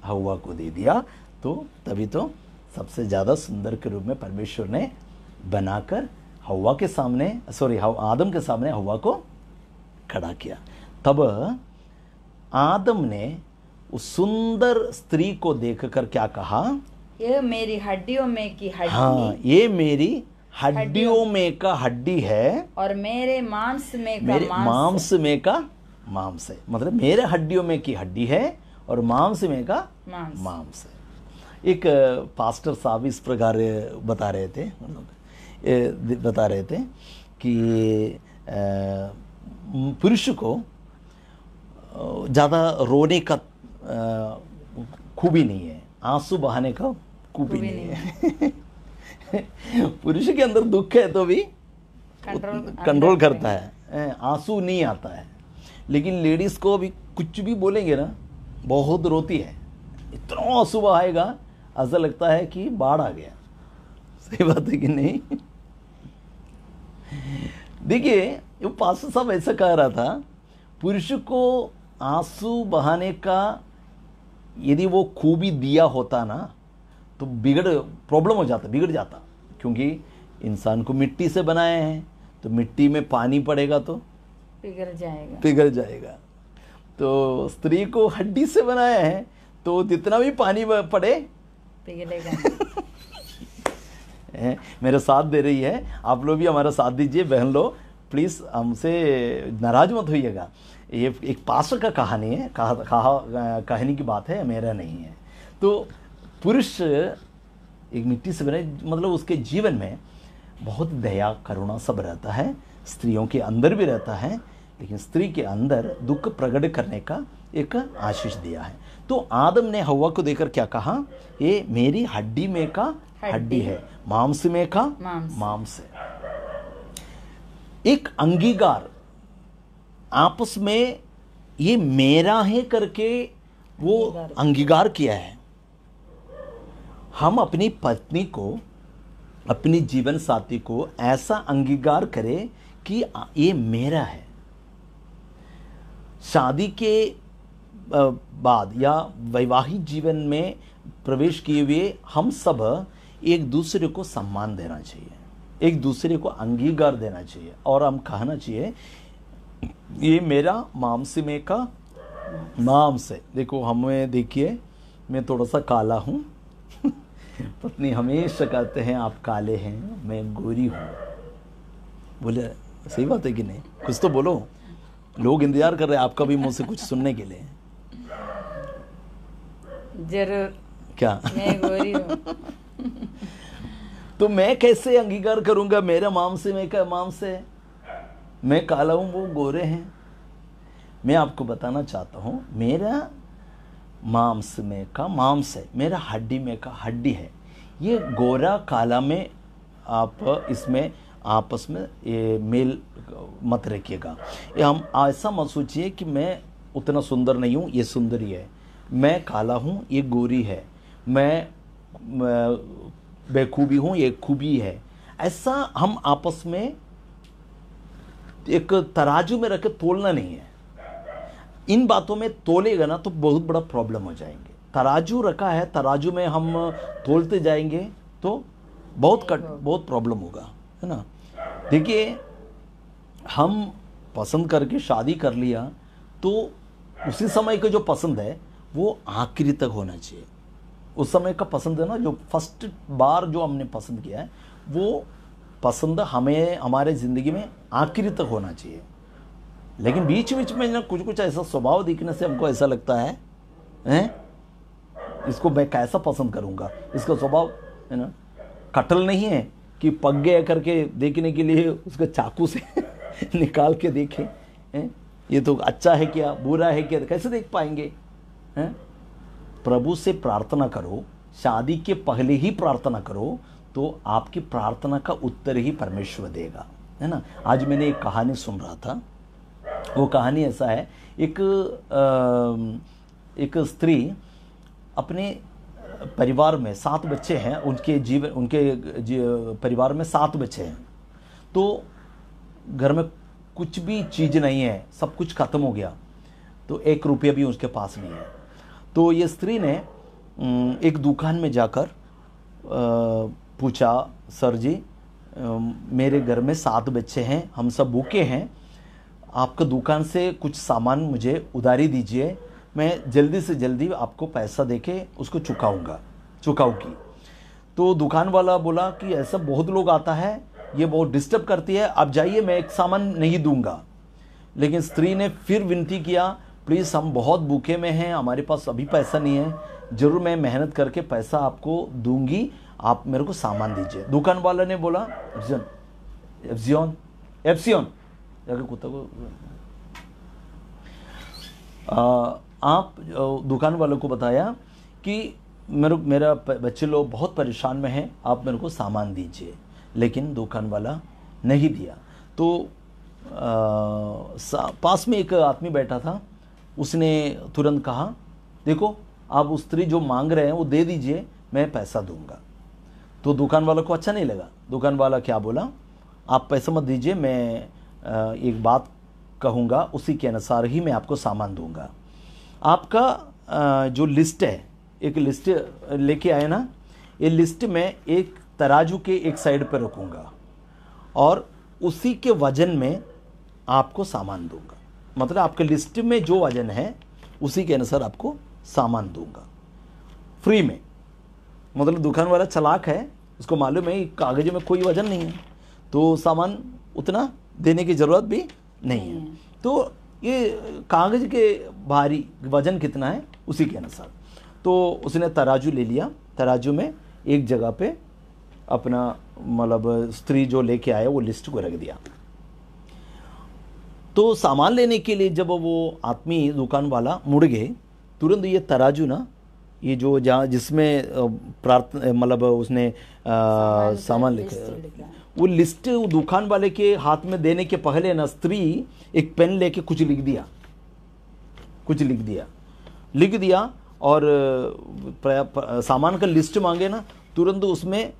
हवा को दे दिया, तो तभी तो सबसे ज्यादा सुंदर के रूप में परमेश्वर ने बनाकर हवा के सामने, सॉरी आदम के सामने हवा को खड़ा किया। तब आदम ने उस सुंदर स्त्री को देखकर क्या कहा? ये मेरी हड्डियों में की हड्डी, हाँ, ये मेरी हड्डियों में का हड्डी है और मेरे मांस में का मेरे मांस में का मांस है। मतलब मेरे हड्डियों में की हड्डी है और मांस में का मांस है। एक पास्टर साहब इस प्रकार बता रहे थे कि पुरुष को ज़्यादा रोने का खूबी नहीं है, आंसू बहाने का खूबी नहीं है। पुरुष के अंदर दुख है तो भी कंट्रोल करता है, आंसू नहीं आता है। लेकिन लेडीज को भी कुछ भी बोलेंगे ना, बहुत रोती है, इतना आंसू बहाएगा ऐसा लगता है कि बाढ़ आ गया। सही बात है कि नहीं? देखिए, वो पास्टर साहब ऐसा कह रहा था, पुरुष को आंसू बहाने का यदि वो खूबी दिया होता ना तो प्रॉब्लम हो जाता, बिगड़ जाता। क्योंकि इंसान को मिट्टी से बनाए हैं, तो मिट्टी में पानी पड़ेगा तो पिघल जाएगा। तो स्त्री को हड्डी से बनाया है, तो जितना भी पानी पड़े पिघलेगा। मेरा साथ दे रही है, आप लोग भी हमारा साथ दीजिए। बहन लोग प्लीज़ हमसे नाराज मत होइएगा। ये एक पास्टर का कहानी है, कहानी की बात है, मेरा नहीं है। तो पुरुष एक मिट्टी से बने, मतलब उसके जीवन में बहुत दया करुणा सब रहता है, स्त्रियों के अंदर भी रहता है, लेकिन स्त्री के अंदर दुख प्रकट करने का एक आशीष दिया है। तो आदम ने हव्वा को देकर क्या कहा? ये मेरी हड्डी में का हड्डी है, मांस में का मांस है। एक अंगीकार, आपस में ये मेरा है करके वो अंगीकार किया है। हम अपनी पत्नी को, अपनी जीवन साथी को ऐसा अंगीकार करें कि ये मेरा है। शादी के बाद या वैवाहिक जीवन में प्रवेश किए हुए हम सब एक दूसरे को सम्मान देना चाहिए, एक दूसरे को अंगीकार देना चाहिए, और हम कहना चाहिए ये मेरा मांस में का मांस है। देखो, हमें देखिए, मैं थोड़ा सा काला हूँ, पत्नी हमेशा कहते हैं आप काले हैं, मैं गोरी हूँ। बोले सही बात है कि नहीं? कुछ तो बोलो, लोग इंतजार कर रहे हैं आपका भी मुंह से कुछ सुनने के लिए। जरूर। क्या? मैं गोरी हूँ। तो मैं कैसे अंगीकार करूंगा मेरा मांस में का मांस है? मैं काला हूं, वो गोरे हैं। मैं आपको बताना चाहता हूं, मेरा मांस में का मांस है, मेरा हड्डी में का हड्डी है। ये गोरा काला में आप इसमें आपस में ये मेल मत रखिएगा। ये हम ऐसा मत सोचिए कि मैं उतना सुंदर नहीं हूँ, ये सुंदरी है, मैं काला हूँ, ये गोरी है, मैं बेखूबी हूँ, ये खूबी है। ऐसा हम आपस में एक तराजू में रख के तोलना नहीं है। इन बातों में तोलेगा ना तो बहुत बड़ा प्रॉब्लम हो जाएंगे। तराजू रखा है, तराजू में हम तोलते जाएंगे तो बहुत प्रॉब्लम होगा, है ना। देखिए, हम पसंद करके शादी कर लिया तो उसी समय का जो पसंद है वो आखिरी तक होना चाहिए। उस समय का पसंद है ना, जो फर्स्ट बार जो हमने पसंद किया है वो पसंद हमें हमारे ज़िंदगी में आखिरी तक होना चाहिए। लेकिन बीच बीच में ना कुछ ऐसा स्वभाव दिखने से हमको ऐसा लगता है, इसको मैं कैसा पसंद करूँगा, इसका स्वभाव है ना कटल नहीं है कि पक गया करके देखने के लिए उसको चाकू से निकाल के देखें, ये तो अच्छा है क्या बुरा है क्या, कैसे देख पाएंगे? प्रभु से प्रार्थना करो, शादी के पहले ही प्रार्थना करो, तो आपकी प्रार्थना का उत्तर ही परमेश्वर देगा, है ना। आज मैंने एक कहानी सुन रहा था, वो कहानी ऐसा है, एक स्त्री अपने परिवार में 7 बच्चे हैं, उनके परिवार में 7 बच्चे हैं। तो घर में कुछ भी चीज़ नहीं है, सब कुछ खत्म हो गया, तो 1 रुपया भी उसके पास नहीं है। तो ये स्त्री ने एक दुकान में जाकर पूछा, सर जी मेरे घर में 7 बच्चे हैं, हम सब भूखे हैं, आपका दुकान से कुछ सामान मुझे उधारी दीजिए, मैं जल्दी से जल्दी आपको पैसा देके उसको चुकाऊंगी। तो दुकान वाला बोला कि ऐसा बहुत लोग आता है, ये बहुत डिस्टर्ब करती है, आप जाइए, मैं एक सामान नहीं दूंगा। लेकिन स्त्री ने फिर विनती किया, प्लीज़ हम बहुत भूखे में हैं, हमारे पास अभी पैसा नहीं है, ज़रूर मैं मेहनत करके पैसा आपको दूंगी, आप मेरे को सामान दीजिए। दुकान वाला ने बोला एप्सियन एप्सियन जाके कुत्ता को आप दुकान वालों को बताया कि मेरा बच्चे लोग बहुत परेशान में हैं, आप मेरे को सामान दीजिए। लेकिन दुकान वाला नहीं दिया। तो पास में एक आदमी बैठा था, उसने तुरंत कहा, देखो आप उस स्त्री जो मांग रहे हैं वो दे दीजिए, मैं पैसा दूंगा। तो दुकान वाला को अच्छा नहीं लगा। दुकान वाला क्या बोला, आप पैसा मत दीजिए, मैं एक बात कहूँगा, उसी के अनुसार ही मैं आपको सामान दूंगा। आपका जो लिस्ट है, एक लिस्ट लेके आए ना, ये लिस्ट में एक तराजू के एक साइड पर रखूँगा और उसी के वजन में आपको सामान दूंगा। मतलब आपके लिस्ट में जो वजन है उसी के अनुसार आपको सामान दूंगा फ्री में। मतलब दुकान वाला चालाक है, उसको मालूम है कागज में कोई वजन नहीं है, तो सामान उतना देने की ज़रूरत भी नहीं है। तो ये कागज के भारी वजन कितना है उसी के अनुसार। तो उसने तराजू ले लिया, तराजू में एक जगह पे अपना मतलब स्त्री जो लेके आया वो लिस्ट को रख दिया। तो सामान लेने के लिए जब वो आदमी दुकान वाला मुड़ गए, तुरंत ये तराजू ना, ये जो जहाँ जिसमें प्रार्थना मतलब उसने सामान लिखा, वो लिस्ट दुकान वाले के हाथ में देने के पहले ना स्त्री एक पेन लेके कुछ लिख दिया और सामान का लिस्ट मांगे ना, तुरंत उसमें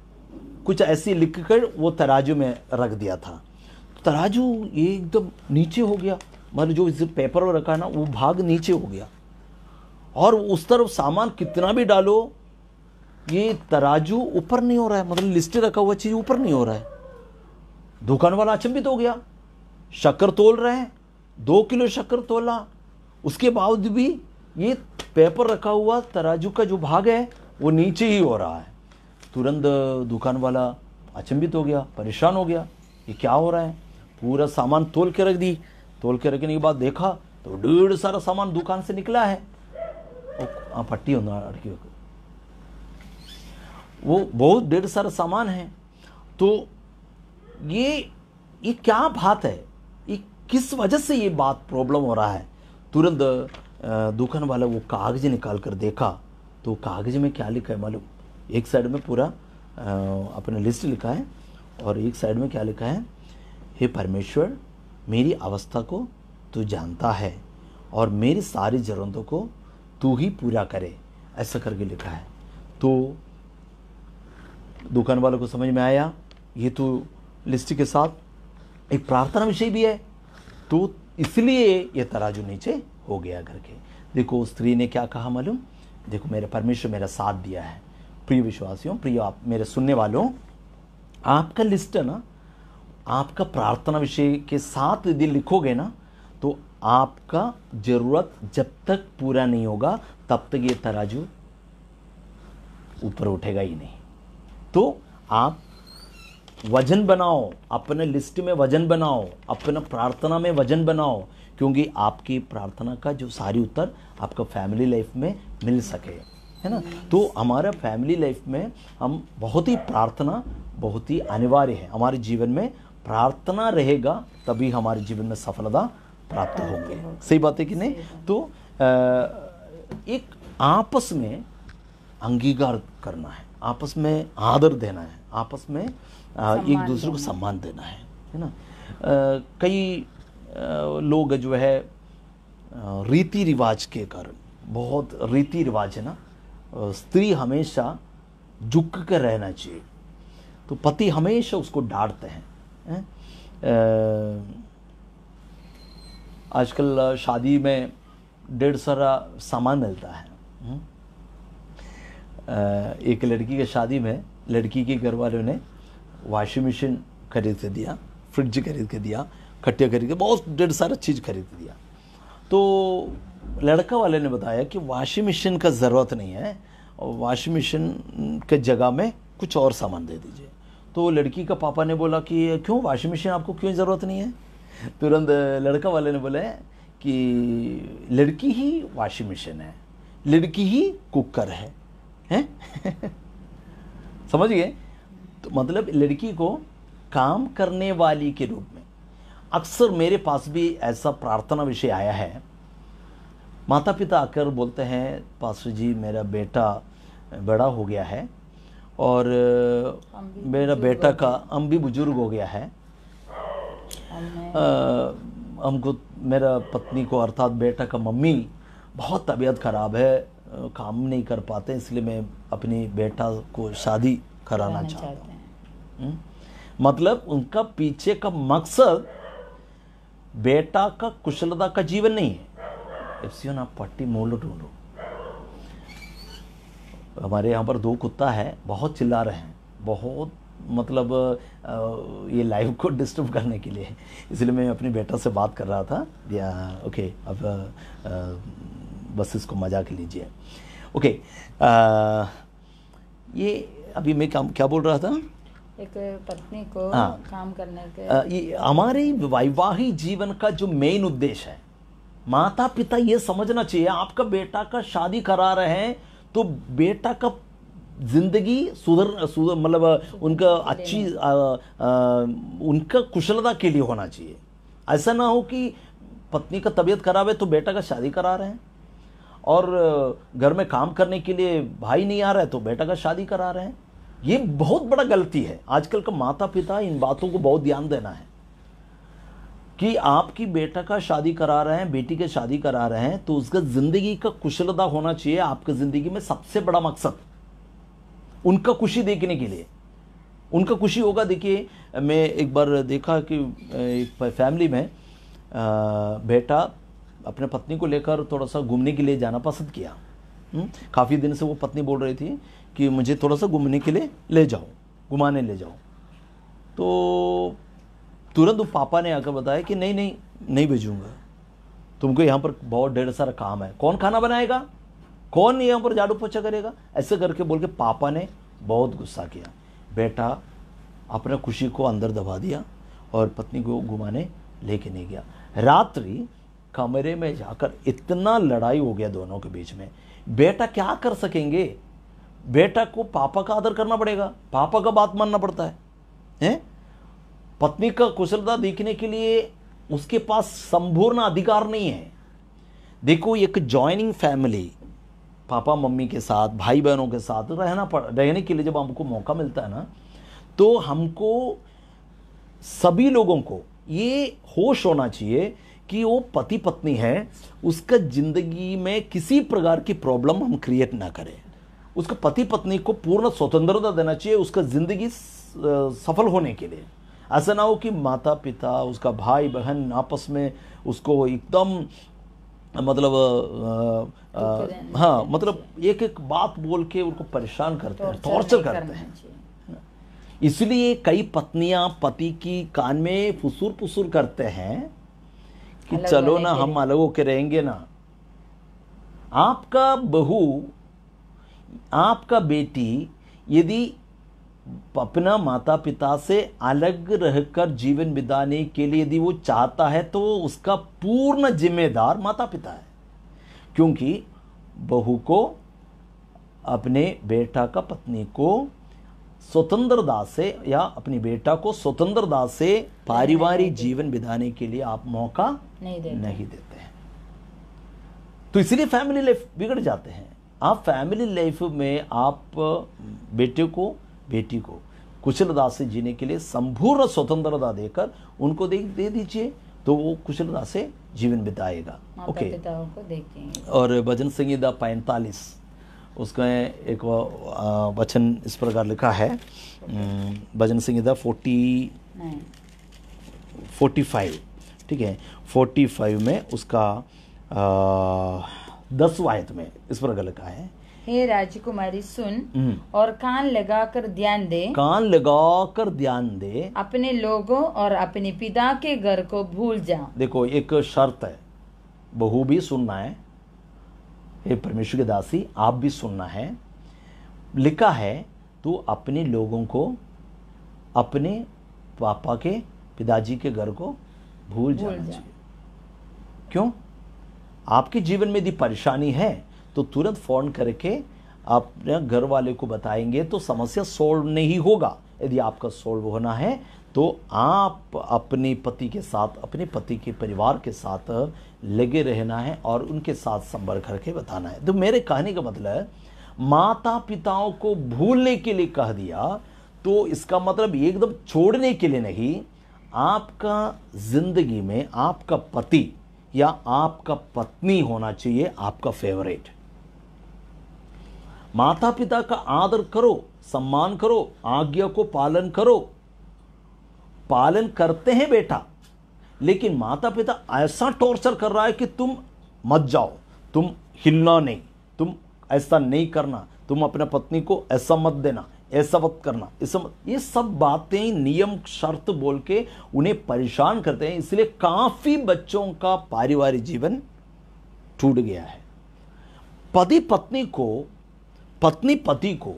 कुछ ऐसी लिख कर वो तराजू में रख दिया था। तराजू ये एकदम नीचे हो गया, मतलब जो इस पेपर में रखा ना वो भाग नीचे हो गया, और उस तरफ सामान कितना भी डालो ये तराजू ऊपर नहीं हो रहा है, मतलब लिस्ट रखा हुआ चीज ऊपर नहीं हो रहा है। दुकान वाला अचंभित हो गया, शक्कर तोल रहे हैं, 2 किलो शक्कर तोला, उसके बावजूद भी ये पेपर रखा हुआ तराजू का जो भाग है वो नीचे ही हो रहा है। तुरंत दुकान वाला अचंभित हो गया, परेशान हो गया, ये क्या हो रहा है। पूरा सामान तोल के रख दी, तोल के रखने के बाद देखा तो ढेर सारा सामान दुकान से निकला है। पट्टी होना अड़की, वो बहुत ढेर सारा सामान है। तो ये क्या बात है, ये किस वजह से ये बात प्रॉब्लम हो रहा है। तुरंत दुकान वाला वो कागज निकाल कर देखा, तो कागज में क्या लिखा है मालूम, एक साइड में पूरा अपना लिस्ट लिखा है और एक साइड में क्या लिखा है, हे परमेश्वर मेरी अवस्था को तू जानता है और मेरी सारी ज़रूरतों को तू ही पूरा करे, ऐसा करके लिखा है। तो दुकान वालों को समझ में आया ये तो लिस्ट के साथ एक प्रार्थना विषय भी है, तो इसलिए ये तराजू नीचे हो गया करके। देखो स्त्री ने क्या कहा मालूम, देखो मेरे परमेश्वर मेरा साथ दिया है। प्रिय विश्वासियों, प्रिय आप मेरे सुनने वालों, आपका लिस्ट है ना, आपका प्रार्थना विषय के साथ यदि लिखोगे ना, तो आपका जरूरत जब तक पूरा नहीं होगा तब तक ये तराजू ऊपर उठेगा ही नहीं। तो आप वजन बनाओ, अपने लिस्ट में वजन बनाओ, अपना प्रार्थना में वजन बनाओ, क्योंकि आपकी प्रार्थना का जो सारी उत्तर आपका फैमिली लाइफ में मिल सके, है ना। तो हमारा फैमिली लाइफ में हम बहुत ही प्रार्थना बहुत ही अनिवार्य है। हमारे जीवन में प्रार्थना रहेगा तभी हमारे जीवन में सफलता प्राप्त होंगे। सही बात है कि नहीं। तो एक आपस में अंगीकार करना है, आपस में आदर देना है, आपस में एक दूसरे को सम्मान देना है ना। कई लोग जो है रीति रिवाज के कारण, बहुत रीति रिवाज है ना, स्त्री हमेशा झुक कर रहना चाहिए, तो पति हमेशा उसको डांटते हैं। आजकल शादी में ढेर सारा सामान मिलता है। एक लड़की की शादी में लड़की के घर वालों ने वॉशिंग मशीन खरीद के दिया, फ्रिज खरीद के दिया, खट्टे खरीद के, बहुत ढेर सारा चीज़ खरीद के दिया। तो लड़का वाले ने बताया कि वॉशिंग मशीन का ज़रूरत नहीं है, और वॉशिंग मशीन के जगह में कुछ और सामान दे दीजिए। तो लड़की का पापा ने बोला कि क्यों, वॉशिंग मशीन आपको क्यों ज़रूरत नहीं है? तुरंत लड़का वाले ने बोला कि लड़की ही वॉशिंग मशीन है, लड़की ही कुकर है, हैं? समझ गए? तो मतलब लड़की को काम करने वाली के रूप में। अक्सर मेरे पास भी ऐसा प्रार्थना विषय आया है, माता पिता आकर बोलते हैं पास्टर जी मेरा बेटा बड़ा हो गया है और मेरा बेटा का हम भी बुजुर्ग हो गया है, हमको मेरा पत्नी को अर्थात बेटा का मम्मी बहुत तबीयत खराब है, काम नहीं कर पाते, इसलिए मैं अपनी बेटा को शादी कराना चाहता हूँ। मतलब उनका पीछे का मकसद बेटा का कुशलता का जीवन नहीं है। एफसीओ ना पट्टी मोल ढूंढो। हमारे यहाँ पर 2 कुत्ता है, बहुत चिल्ला रहे हैं, बहुत मतलब ये लाइव को डिस्टर्ब करने के लिए, इसलिए मैं अपने बेटा से बात कर रहा था। या ओके, अब बस इसको मजाक लीजिए। ओके, ये अभी मैं क्या बोल रहा था? एक पत्नी को काम करने के ये हमारे वैवाहिक जीवन का जो मेन उद्देश्य है, माता पिता ये समझना चाहिए, आपका बेटा का शादी करा रहे हैं तो बेटा का जिंदगी सुधर मतलब उनका अच्छी उनका कुशलता के लिए होना चाहिए। ऐसा ना हो कि पत्नी का तबीयत खराब है तो बेटा का शादी करा रहे हैं, और घर में काम करने के लिए भाई नहीं आ रहा है तो बेटा का शादी करा रहे हैं। ये बहुत बड़ा गलती है। आजकल का माता पिता इन बातों को बहुत ध्यान देना है कि आपकी बेटा का शादी करा रहे हैं, बेटी के शादी करा रहे हैं तो उसका जिंदगी का कुशलता होना चाहिए। आपकी जिंदगी में सबसे बड़ा मकसद उनका खुशी देखने के लिए, उनका खुशी होगा। देखिए, मैं एक बार देखा कि एक फैमिली में बेटा अपने पत्नी को लेकर थोड़ा सा घूमने के लिए जाना पसंद किया। काफ़ी दिन से वो पत्नी बोल रही थी कि मुझे थोड़ा सा घूमने के लिए ले जाओ, घुमाने ले जाओ। तो तुरंत वो पापा ने आकर बताया कि नहीं भेजूंगा, तुमको यहाँ पर बहुत ढेर सारा काम है, कौन खाना बनाएगा, कौन यहाँ पर झाड़ू पोछा करेगा, ऐसे करके बोल के पापा ने बहुत गुस्सा किया। बेटा अपने खुशी को अंदर दबा दिया और पत्नी को घुमाने लेके नहीं गया। रात्रि कमरे में जाकर इतना लड़ाई हो गया दोनों के बीच में। बेटा क्या कर सकेंगे, बेटा को पापा का आदर करना पड़ेगा, पापा का बात मानना पड़ता है? पत्नी का कुशलता देखने के लिए उसके पास संपूर्ण अधिकार नहीं है। देखो, एक जॉइनिंग फैमिली, पापा मम्मी के साथ, भाई बहनों के साथ रहने के लिए जब हमको मौका मिलता है ना, तो हमको सभी लोगों को ये होश होना चाहिए कि वो पति पत्नी है, उसका जिंदगी में किसी प्रकार की प्रॉब्लम हम क्रिएट ना करें। उसका पति पत्नी को पूर्ण स्वतंत्रता देना चाहिए उसका जिंदगी सफल होने के लिए। ऐसा ना हो कि माता पिता, उसका भाई बहन आपस में उसको एकदम मतलब हाँ, मतलब एक एक बात बोल के उनको परेशान करते हैं, टॉर्चर करते हैं। इसलिए कई पत्नियां पति की कान में फुसूर फुसूर करते हैं कि चलो ना, हम अलग होके रहेंगे ना। आपका बहू, आपका बेटी यदि अपना माता पिता से अलग रहकर जीवन बिताने के लिए यदि वो चाहता है तो उसका पूर्ण जिम्मेदार माता पिता है, क्योंकि बहू को अपने बेटा का पत्नी को स्वतंत्रता से या अपनी बेटा को स्वतंत्रता से पारिवारिक जीवन बिताने के लिए आप मौका नहीं देते हैं। तो इसलिए फैमिली लाइफ बिगड़ जाते हैं। आप फैमिली लाइफ में आप बेटी को कुशलता से जीने के लिए संपूर्ण स्वतंत्रता देकर उनको दे दीजिए, तो वो कुशलता से जीवन बिताएगा। ओके, और भजन संहिता 45 उसका एक वचन इस प्रकार लिखा है, भजन संहिता 45, ठीक है, 45 में उसका 10वां आयत में इस प्रकार लिखा है, हे राजकुमारी सुन और कान लगाकर ध्यान दे, अपने लोगों और अपने पिता के घर को भूल जा। देखो, एक शर्त है, बहू भी सुनना है, हे परमेश्वर के दासी आप भी सुनना है। लिखा है तो अपने लोगों को, अपने पापा के, पिताजी के घर को भूल जाना चाहिए। क्यों? आपके जीवन में यदि परेशानी है तो तुरंत फोन करके अपने घर वाले को बताएंगे तो समस्या सॉल्व नहीं होगा। यदि आपका सॉल्व होना है तो आप अपने पति के साथ, अपने पति के परिवार के साथ लगे रहना है और उनके साथ संपर्क करके बताना है। तो मेरे कहने का मतलब है, माता पिताओं को भूलने के लिए कह दिया तो इसका मतलब एकदम छोड़ने के लिए नहीं। आपका जिंदगी में आपका पति या आपका पत्नी होना चाहिए आपका फेवरेट। माता पिता का आदर करो, सम्मान करो, आज्ञा को पालन करो। पालन करते हैं बेटा, लेकिन माता पिता ऐसा टॉर्चर कर रहा है कि तुम मत जाओ, तुम हिलना नहीं, तुम ऐसा नहीं करना, तुम अपने पत्नी को ऐसा मत देना, ऐसा मत करना, ये सब बातें नियम शर्त बोल के उन्हें परेशान करते हैं। इसलिए काफी बच्चों का पारिवारिक जीवन टूट गया है। पति पत्नी को, पत्नी पति को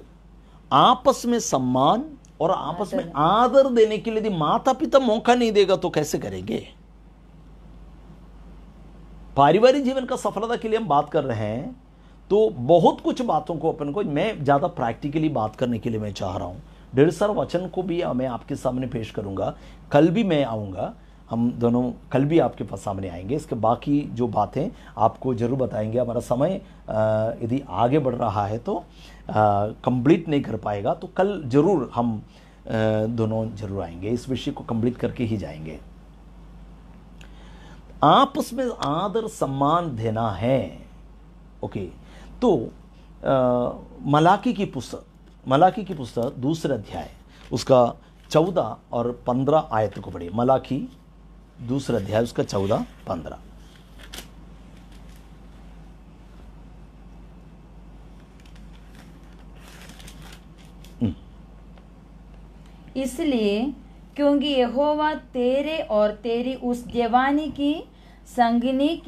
आपस में सम्मान और आपस में आदर देने के लिए यदि माता पिता मौका नहीं देगा तो कैसे करेंगे? पारिवारिक जीवन का सफलता के लिए हम बात कर रहे हैं तो बहुत कुछ बातों को अपन को, मैं ज्यादा प्रैक्टिकली बात करने के लिए मैं चाह रहा हूं। ढेर सारे वचन को भी मैं आपके सामने पेश करूंगा। कल भी मैं आऊंगा, हम दोनों कल भी आपके पास सामने आएंगे। इसके बाकी जो बातें आपको जरूर बताएंगे। हमारा समय यदि आगे बढ़ रहा है तो कंप्लीट नहीं कर पाएगा, तो कल जरूर हम दोनों जरूर आएंगे, इस विषय को कंप्लीट करके ही जाएंगे। आपस में आदर सम्मान देना है। ओके, तो मलाकी की पुस्तक दूसरा अध्याय उसका 14 और 15 आयत को पढ़िए। मलाकी दूसरा अध्याय उसका 14-15। इसलिए क्योंकि यहोवा तेरे और तेरी उस जवानी की संगिनी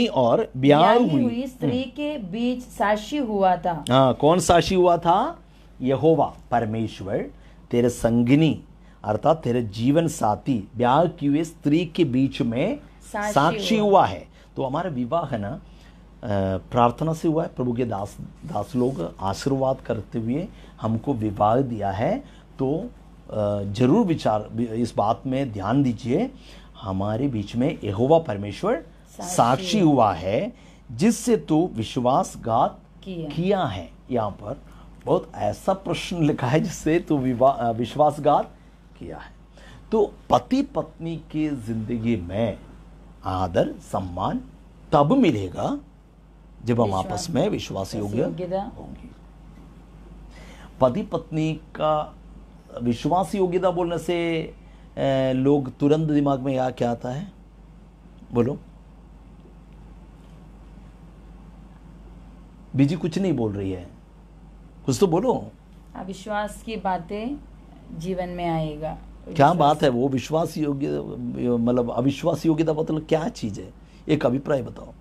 और ब्याही हुई स्त्री के बीच साक्षी हुआ था। हाँ, कौन साक्षी हुआ था? यहोवा परमेश्वर तेरे संगिनी अर्थात तेरे जीवन साथी, ब्याह की हुई स्त्री के बीच में साक्षी हुआ है। तो हमारा विवाह है ना प्रार्थना से हुआ है। प्रभु के दास लोग आशीर्वाद करते हुए हमको विवाह दिया है। तो जरूर विचार इस बात में ध्यान दीजिए, हमारे बीच में यहोवा परमेश्वर साक्षी हुआ है, जिससे तू विश्वासघात किया है। यहाँ पर बहुत ऐसा प्रश्न लिखा है जिससे तू विश्वासघात किया है। तो पति पत्नी की जिंदगी में आदर सम्मान तब मिलेगा जब हम आपस में विश्वास योग्य होंगे। पति पत्नी का विश्वास योग्यता बोलने से लोग तुरंत दिमाग में क्या आता है? बोलो। बीजी कुछ नहीं बोल रही है, कुछ तो बोलो। अविश्वास की बातें जीवन में आएगा। क्या बात है वो? विश्वास योग्य मतलब अविश्वास योग्यता मतलब क्या चीज है? एक अभिप्राय बताओ।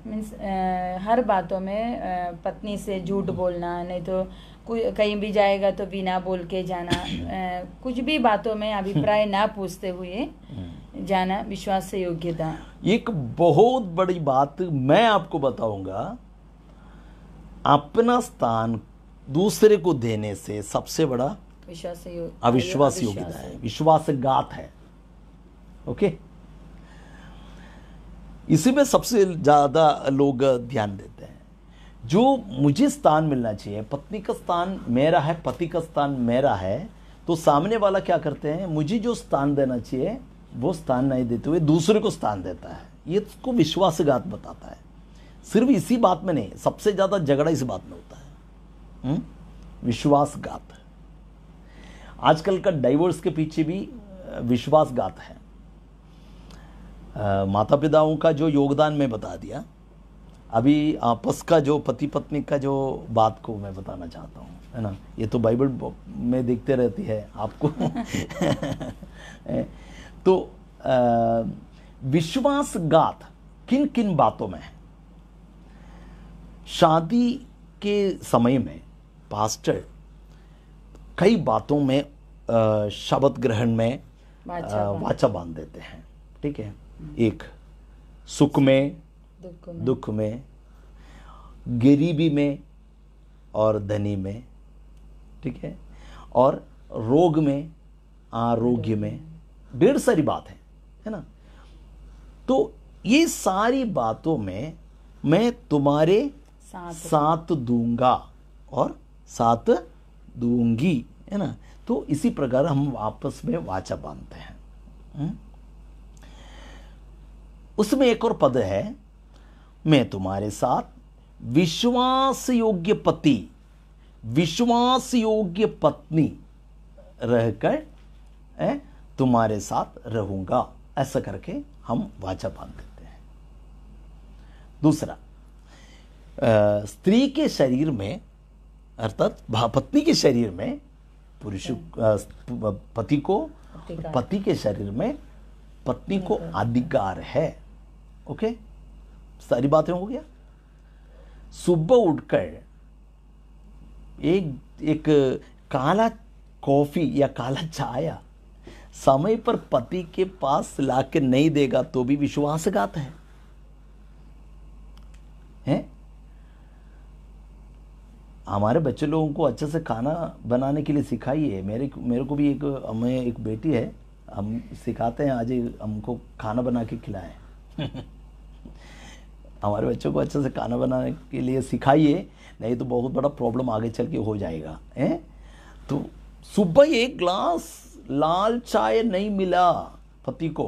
मीन्स हर बातों में पत्नी से झूठ बोलना, नहीं तो कहीं भी जाएगा तो बिना बोल के जाना, कुछ भी बातों में अभिप्राय ना पूछते हुए जाना, विश्वास से योग्यता। एक बहुत बड़ी बात मैं आपको बताऊंगा, अपना स्थान दूसरे को देने से सबसे बड़ा अविश्वास योग्यता है, विश्वासघात है। ओके, इसी में सबसे ज्यादा लोग ध्यान देते हैं। जो मुझे स्थान मिलना चाहिए, पत्नी का स्थान मेरा है, पति का स्थान मेरा है, तो सामने वाला क्या करते हैं, मुझे जो स्थान देना चाहिए वो स्थान नहीं देते हुए दूसरे को स्थान देता है। ये उसको विश्वासघात बताता है। सिर्फ इसी बात में नहीं, सबसे ज्यादा झगड़ा इस बात में होता है, विश्वासघात। आजकल का डाइवोर्स के पीछे भी विश्वासघात है। माता पिताओं का जो योगदान मैं बता दिया, अभी आपस का जो पति पत्नी का जो बात को मैं बताना चाहता हूँ, है ना। ये तो बाइबल में देखते रहती है आपको। तो विश्वासघात किन किन बातों में है? शादी के समय में पास्टर कई बातों में शब्द ग्रहण में वाचा बांध देते हैं, ठीक है। एक सुख में, दुख में, गरीबी में और धनी में, ठीक है, और रोग में, आरोग्य में, ढेर सारी बात है ना। तो ये सारी बातों में मैं तुम्हारे साथ दूंगा और साथ दूंगी, है ना। तो इसी प्रकार हम आपस में वाचा बांधते हैं। उसमें एक और पद है, मैं तुम्हारे साथ विश्वास योग्य पति, विश्वास योग्य पत्नी रहकर तुम्हारे साथ रहूंगा, ऐसा करके हम वाचा बांध देते हैं। दूसरा, स्त्री के शरीर में अर्थात पत्नी के शरीर में पुरुष पति को, पति के शरीर में पत्नी को अधिकार है। ओके, सारी बातें हो गया। सुबह उठकर एक काला कॉफी या काला चाय समय पर पति के पास लाके नहीं देगा तो भी विश्वासघात है, हैं? हमारे बच्चे लोगों को अच्छे से खाना बनाने के लिए सिखाइए। मेरे को भी एक बेटी है, हम सिखाते हैं, आज हमको खाना बना के खिलाएं। हमारे बच्चों को अच्छे से खाना बनाने के लिए सिखाइए, नहीं तो बहुत बड़ा प्रॉब्लम आगे चल के हो जाएगा, हैं? तो सुबह एक ग्लास लाल चाय नहीं मिला पति को,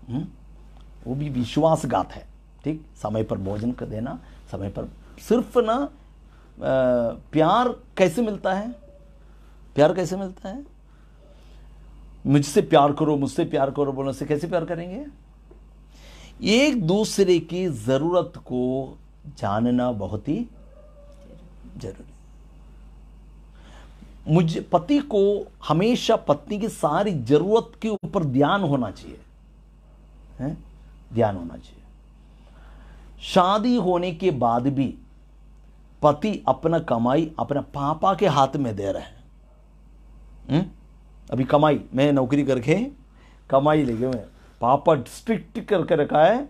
वो भी विश्वासघात है, ठीक। समय पर भोजन कर देना, समय पर। सिर्फ ना प्यार कैसे मिलता है? प्यार कैसे मिलता है? मुझसे प्यार करो, मुझसे प्यार करो बोलने से कैसे प्यार करेंगे? एक दूसरे की जरूरत को जानना बहुत ही जरूरी। मुझे पति को हमेशा पत्नी की सारी जरूरत के ऊपर ध्यान होना चाहिए, है? ध्यान होना चाहिए। शादी होने के बाद भी पति अपना कमाई अपना पापा के हाथ में दे रहे हैं। अभी कमाई, मैं नौकरी करके कमाई लेके, मैं पापा स्ट्रिक्ट करके रखा है,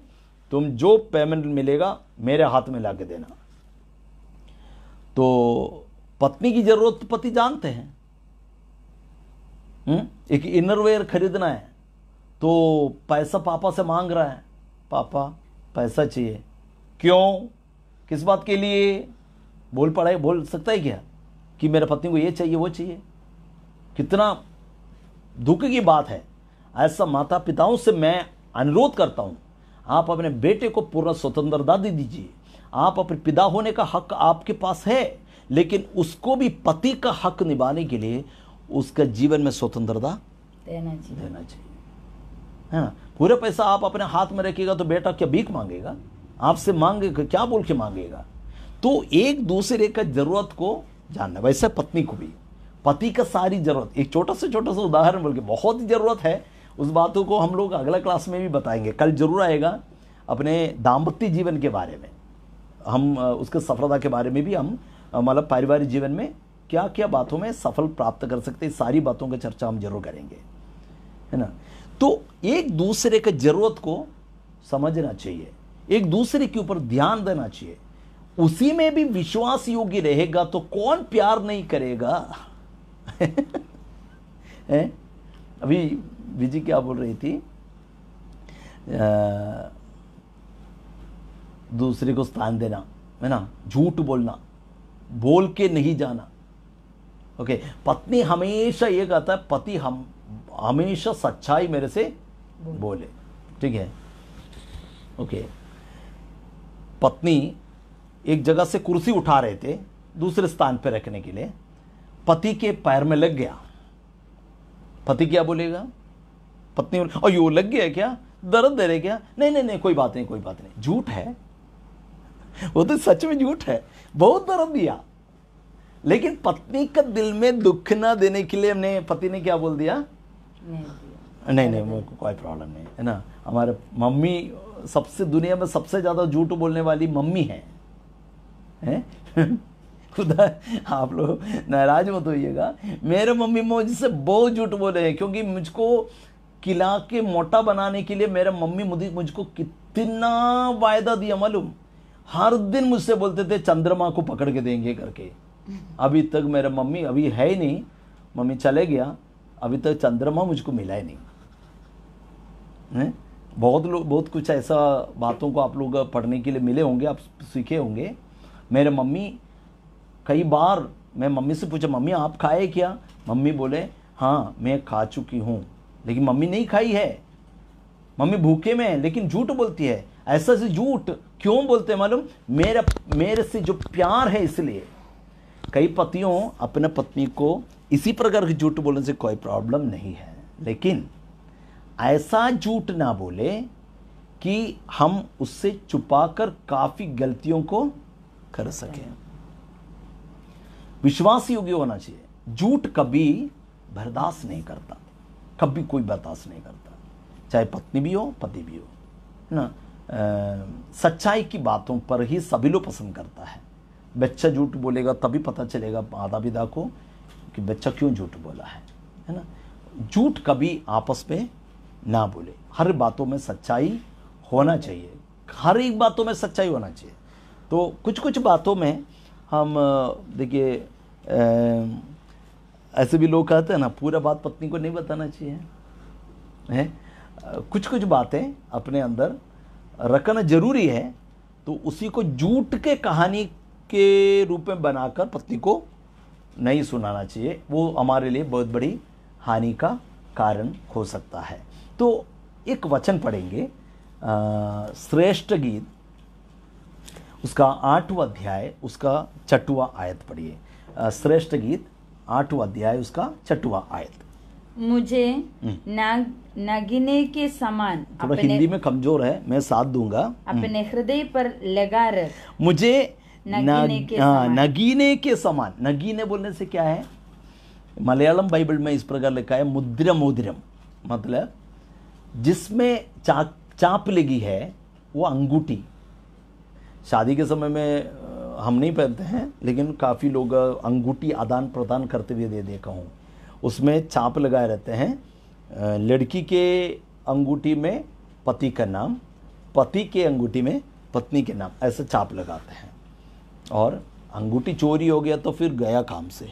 तुम जो पेमेंट मिलेगा मेरे हाथ में लाके देना। तो पत्नी की जरूरत पति जानते हैं। एक इनरवेयर खरीदना है तो पैसा पापा से मांग रहा है, पापा पैसा चाहिए, क्यों, किस बात के लिए? बोल सकता है क्या कि मेरे पत्नी को ये चाहिए वो चाहिए? कितना दुख की बात है। ऐसा माता पिताओं से मैं अनुरोध करता हूं, आप अपने बेटे को पूर्ण स्वतंत्रता दे दीजिए। आप अपने पिता होने का हक आपके पास है, लेकिन उसको भी पति का हक निभाने के लिए उसका जीवन में स्वतंत्रता देना चाहिए, है ना। पूरे पैसा आप अपने हाथ में रखिएगा तो बेटा क्या भीख मांगेगा? आपसे मांगेगा क्या, बोल के मांगेगा? तो एक दूसरे का जरूरत को जानना। वैसे पत्नी को भी पति का सारी जरूरत, एक छोटा सा उदाहरण बोल के, बहुत ही जरूरत है। उस बातों को हम लोग अगला क्लास में भी बताएंगे, कल जरूर आएगा। अपने दाम्पत्य जीवन के बारे में हम, उसके सफलता के बारे में भी हम, मतलब पारिवारिक जीवन में क्या क्या बातों में सफल प्राप्त कर सकते हैं, सारी बातों की चर्चा हम जरूर करेंगे, है ना। तो एक दूसरे के जरूरत को समझना चाहिए, एक दूसरे के ऊपर ध्यान देना चाहिए। उसी में भी विश्वास योग्य रहेगा तो कौन प्यार नहीं करेगा? अभी विजी क्या बोल रही थी, दूसरे को स्थान देना, है ना, झूठ बोलना, बोल के नहीं जाना। ओके, पत्नी हमेशा ये कहता है, पति हम हमेशा सच्चाई मेरे से बोले, ठीक है। ओके, पत्नी एक जगह से कुर्सी उठा रहे थे दूसरे स्थान पर रखने के लिए, पति के पैर में लग गया। पति क्या बोलेगा? पत्नी और यो लग गया क्या, दर्द दे रहे क्या? नहीं कोई बात नहीं, कोई बात नहीं। झूठ है वो, तो सच में झूठ है, बहुत दर्द दिया। लेकिन पत्नी का दिल में दुख ना देने के लिए हमने, पति ने क्या बोल दिया? नहीं मेरे को कोई प्रॉब्लम नहीं, है ना। हमारे मम्मी सबसे, दुनिया में सबसे ज्यादा झूठ बोलने वाली मम्मी है? खुदा, आप लोग नाराज मत होइएगा, मेरे मम्मी मुझसे बहुत झूठ बोले हैं, क्योंकि मुझको खिला के मोटा बनाने के लिए मेरे मम्मी मुझको कितना वायदा दिया मालूम। हर दिन मुझसे बोलते थे चंद्रमा को पकड़ के देंगे करके। अभी तक मेरे मम्मी, अभी है ही नहीं, मम्मी चले गया, अभी तक चंद्रमा मुझको मिला ही नहीं है। बहुत कुछ ऐसा बातों को आप लोग पढ़ने के लिए मिले होंगे, आप सीखे होंगे। मेरे मम्मी, कई बार मैं मम्मी से पूछा, मम्मी आप खाए क्या? मम्मी बोले हाँ मैं खा चुकी हूँ, लेकिन मम्मी नहीं खाई है, मम्मी भूखे में है, लेकिन झूठ बोलती है। ऐसा से झूठ क्यों बोलते हैं मालूम? मेरे से जो प्यार है इसलिए। कई पतियों अपने पत्नी को इसी प्रकार के झूठ बोलने से कोई प्रॉब्लम नहीं है, लेकिन ऐसा झूठ ना बोले कि हम उससे छुपाकर काफी गलतियों को कर सकें। विश्वास योग्य होना चाहिए। झूठ कभी बर्दाश्त नहीं करता, कभी कोई बर्दाश्त नहीं करता, चाहे पत्नी भी हो पति भी हो, है ना। सच्चाई की बातों पर ही सभी लोग पसंद करता है। बच्चा झूठ बोलेगा तभी पता चलेगा माता पिता को कि बच्चा क्यों झूठ बोला है ना। झूठ कभी आपस में ना बोले, हर बातों में सच्चाई होना चाहिए, हर एक बातों में सच्चाई होना चाहिए। तो कुछ कुछ बातों में हम देखिए, ऐसे भी लोग कहते हैं ना, पूरा बात पत्नी को नहीं बताना चाहिए है। कुछ कुछ बातें अपने अंदर रखना जरूरी है, तो उसी को झूठ के कहानी के रूप में बनाकर पत्नी को नहीं सुनाना चाहिए। वो हमारे लिए बहुत बड़ी हानि का कारण हो सकता है। तो एक वचन पढ़ेंगे, श्रेष्ठ गीत उसका 8वां अध्याय उसका 6वां आयत पढ़िए। श्रेष्ठ गीत 8वां अध्याय उसका 6वां आयत। मुझे नागिने के समान, थोड़ा हिंदी में कमजोर है, मैं साथ दूंगा। अपने हृदय पर लगा रख, मुझे नगीने के समान। नगीने बोलने से क्या है? मलयालम बाइबल में इस प्रकार लिखा है मुद्रम मोदिरम, मतलब जिसमें चाप लगी है वो अंगूठी। शादी के समय में हम नहीं पहनते हैं, लेकिन काफ़ी लोग अंगूठी आदान प्रदान करते हुए देखा हूँ। उसमें चाप लगाए रहते हैं। लड़की के अंगूठी में पति का नाम, पति के अंगूठी में पत्नी के नाम, ऐसे चाप लगाते हैं। और अंगूठी चोरी हो गया तो फिर गया काम से।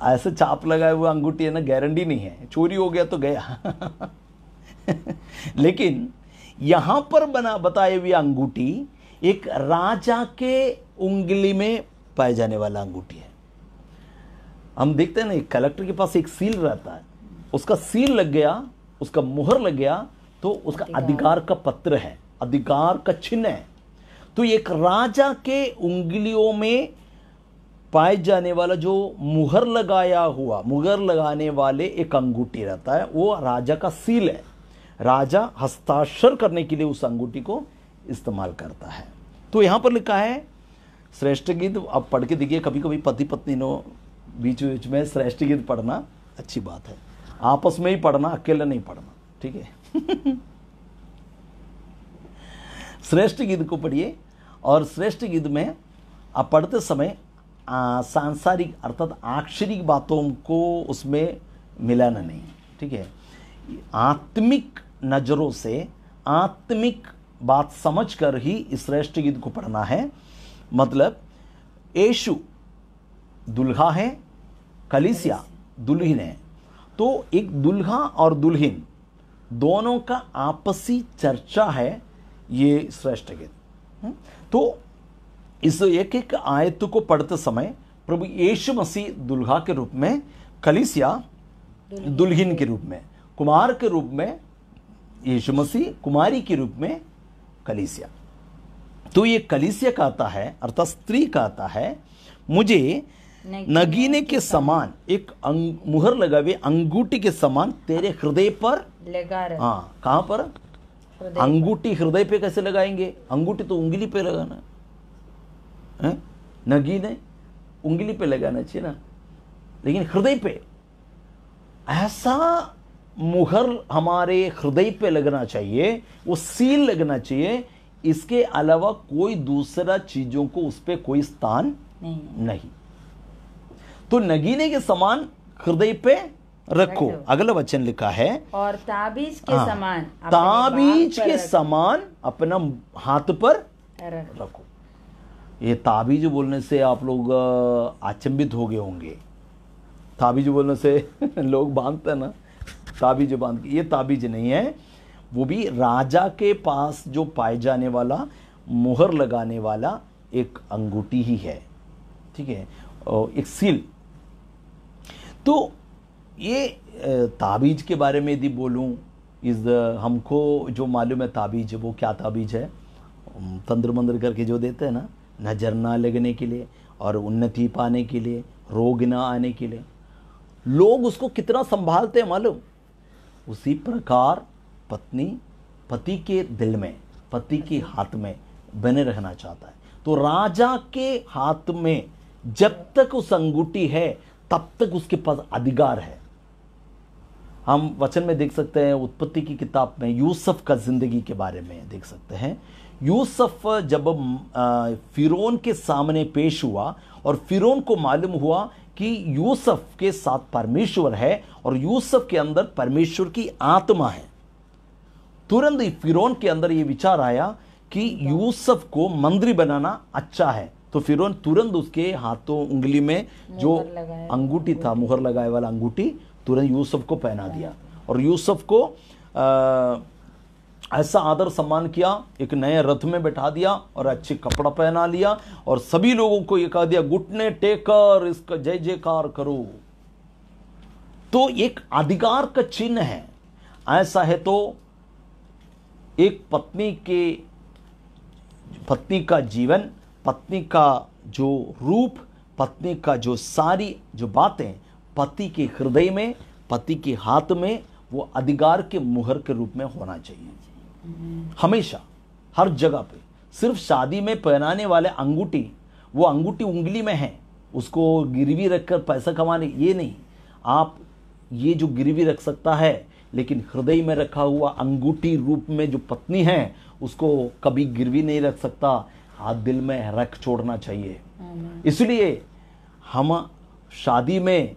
ऐसे चाप लगाए हुए अंगूठी है ना, गारंटी नहीं है, चोरी हो गया तो गया। लेकिन यहां पर बताए हुए अंगूठी एक राजा के उंगली में पाए जाने वाला अंगूठी है। हम देखते हैं ना, कलेक्टर के पास एक सील रहता है, उसका सील लग गया, उसका मुहर लग गया तो उसका अधिकार का पत्र है, अधिकार का चिन्ह है। तो एक राजा के उंगलियों में पाए जाने वाला जो मुहर लगाया हुआ, मुहर लगाने वाले एक अंगूठी रहता है, वो राजा का सील है। राजा हस्ताक्षर करने के लिए उस अंगूठी को इस्तेमाल करता है। तो यहां पर लिखा है श्रेष्ठ गीत। आप पढ़ के देखिए, कभी कभी पति पत्नी नो बीच बीच में श्रेष्ठ गीत पढ़ना अच्छी बात है, आपस में ही पढ़ना, अकेले नहीं पढ़ना, ठीक है। श्रेष्ठ गीत को पढ़िए, और श्रेष्ठ गीत में आप पढ़ते समय सांसारिक अर्थात आक्षरिक बातों को उसमें मिलाना नहीं, ठीक है। आत्मिक नजरों से आत्मिक बात समझकर ही इस श्रेष्ठ गीत को पढ़ना है। मतलब यीशु दुल्हा है, कलीसिया दुल्हन है, तो एक दुल्हा और दुल्हन दोनों का आपसी चर्चा है ये श्रेष्ठ गीत। तो इस एक एक आयत को पढ़ते समय प्रभु यीशु मसीह दुल्हा के रूप में, कलीसिया दुल्हन के रूप में, कुमार के रूप में यीशु मसीह, कुमारी के रूप में कलीसिया। तो ये कलीसिया कहता है, अर्थात स्त्री कहता है, मुझे नगीने के समान एक मुहर लगा हुए अंगूठी के समान तेरे हृदय पर लगा रहे। हाँ, कहां पर? अंगूठी हृदय पे कैसे लगाएंगे? अंगूठी तो उंगली पे लगाना है, नगीने उंगली पे लगाना चाहिए ना, लेकिन हृदय पे ऐसा मुहर हमारे हृदय पे लगना चाहिए, वो सील लगना चाहिए। इसके अलावा कोई दूसरा चीजों को उस पे कोई स्थान नहीं। तो नगीने के समान हृदय पे रखो। अगला वचन लिखा है, और ताबीज के समान, ताबीज के समान अपना हाथ पर रखो। ये ताबीज बोलने से आप लोग अचंभित हो गए होंगे। ताबीज बोलने से लोग बांधते हैं ना, ताबीज बांध के, ये ताबीज नहीं है। वो भी राजा के पास जो पाए जाने वाला मुहर लगाने वाला एक अंगूठी ही है, ठीक है, एक सील। तो ये ताबीज के बारे में यदि बोलूं, हमको जो मालूम है ताबीज, वो क्या ताबीज है, तंत्र मंत्र करके जो देते हैं ना, नजर ना लगने के लिए और उन्नति पाने के लिए, रोग ना आने के लिए। लोग उसको कितना संभालते हैं मालूम? उसी प्रकार पत्नी पति के दिल में, पति के हाथ में बने रहना चाहता है। तो राजा के हाथ में जब तक उस अंगूठी है तब तक उसके पास अधिकार है। हम वचन में देख सकते हैं, उत्पत्ति की किताब में यूसुफ का जिंदगी के बारे में देख सकते हैं। यूसुफ जब फिरौन के सामने पेश हुआ और फिरौन को मालूम हुआ कि यूसुफ के साथ परमेश्वर है और यूसुफ के अंदर परमेश्वर की आत्मा है, तुरंत ही फिरौन के अंदर यह विचार आया कि यूसुफ को मंत्री बनाना अच्छा है। तो फिरौन तुरंत उसके हाथों उंगली में जो अंगूठी था, मुहर लगाए वाला अंगूठी, तुरंत यूसुफ को पहना दिया और यूसुफ को ऐसा आदर सम्मान किया, एक नए रथ में बैठा दिया और अच्छे कपड़ा पहना लिया और सभी लोगों को ये कह दिया, घुटने टेकर इसका जय जयकार करो। तो एक अधिकार का चिन्ह है। ऐसा है तो एक पत्नी का जीवन, पत्नी का जो रूप, पत्नी का जो सारी जो बातें पति के हृदय में, पति के हाथ में, वो अधिकार के मुहर के रूप में होना चाहिए हमेशा, हर जगह पे। सिर्फ शादी में पहनाने वाले अंगूठी, वो अंगूठी उंगली में है, उसको गिरवी रखकर पैसा कमाने, ये नहीं। आप ये जो गिरवी रख सकता है, लेकिन हृदय में रखा हुआ अंगूठी रूप में जो पत्नी है, उसको कभी गिरवी नहीं रख सकता, हाथ दिल में रख छोड़ना चाहिए। इसलिए हम शादी में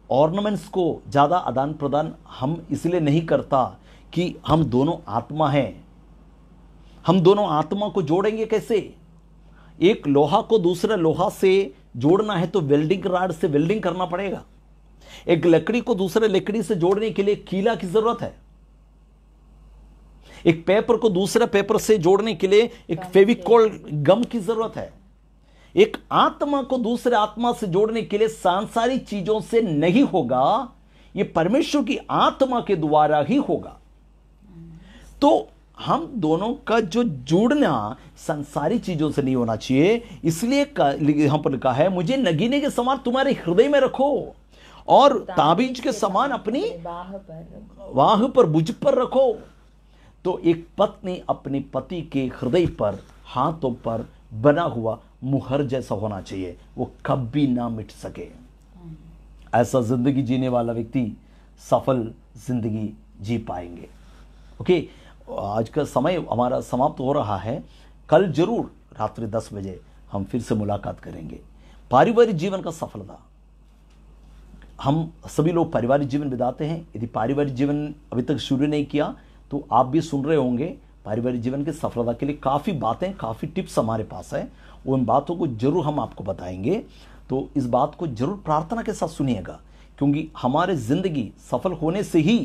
ऑर्नामेंट्स को ज़्यादा आदान प्रदान हम इसलिए नहीं करता कि हम दोनों आत्मा हैं। हम दोनों आत्मा को जोड़ेंगे कैसे? एक लोहा को दूसरे लोहा से जोड़ना है तो वेल्डिंग रॉड से वेल्डिंग करना पड़ेगा। एक लकड़ी को दूसरे लकड़ी से जोड़ने के लिए कीला की जरूरत है। एक पेपर को दूसरे पेपर से जोड़ने के लिए एक फेविकोल गम की जरूरत है। एक आत्मा को दूसरे आत्मा से जोड़ने के लिए सांसारिक चीजों से नहीं होगा, ये परमेश्वर की आत्मा के द्वारा ही होगा। तो हम दोनों का जो जुड़ना संसारी चीजों से नहीं होना चाहिए। इसलिए यहां पर लिखा है, मुझे नगीने के समान तुम्हारे हृदय में रखो और ताबीज के समान अपनी वाह पर बुझ पर रखो। तो एक पत्नी अपने पति के हृदय पर, हाथों पर बना हुआ मुहर जैसा होना चाहिए, वो कभी ना मिट सके। ऐसा जिंदगी जीने वाला व्यक्ति सफल जिंदगी जी पाएंगे। ओके, आज का समय हमारा समाप्त हो रहा है। कल जरूर रात्रि 10 बजे हम फिर से मुलाकात करेंगे। पारिवारिक जीवन का सफलता, हम सभी लोग पारिवारिक जीवन बिताते हैं। यदि पारिवारिक जीवन अभी तक शुरू नहीं किया तो आप भी सुन रहे होंगे। पारिवारिक जीवन की सफलता के लिए काफ़ी बातें, काफ़ी टिप्स हमारे पास है। उन बातों को जरूर हम आपको बताएंगे। तो इस बात को जरूर प्रार्थना के साथ सुनिएगा, क्योंकि हमारे जिंदगी सफल होने से ही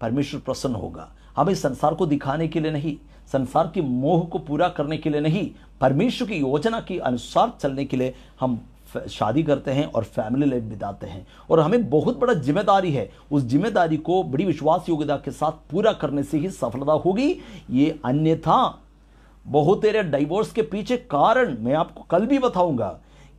परमेश्वर प्रसन्न होगा। हमें संसार को दिखाने के लिए नहीं, संसार की मोह को पूरा करने के लिए नहीं, परमेश्वर की योजना के अनुसार चलने के लिए हम शादी करते हैं और फैमिली लाइफ बिताते हैं। और हमें बहुत बड़ा जिम्मेदारी है। उस जिम्मेदारी को बड़ी विश्वास योग्यता के साथ पूरा करने से ही सफलता होगी। ये अन्यथा बहुत तेरे डाइवोर्स के पीछे कारण मैं आपको कल भी बताऊंगा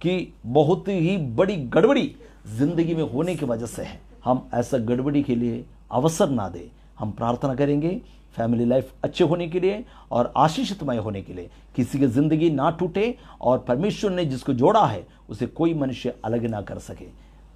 कि बहुत ही बड़ी गड़बड़ी जिंदगी में होने की वजह से है। हम ऐसा गड़बड़ी के लिए अवसर ना दें। हम प्रार्थना करेंगे फैमिली लाइफ अच्छे होने के लिए और आशीषितमय होने के लिए, किसी की जिंदगी ना टूटे और परमेश्वर ने जिसको जोड़ा है उसे कोई मनुष्य अलग ना कर सके।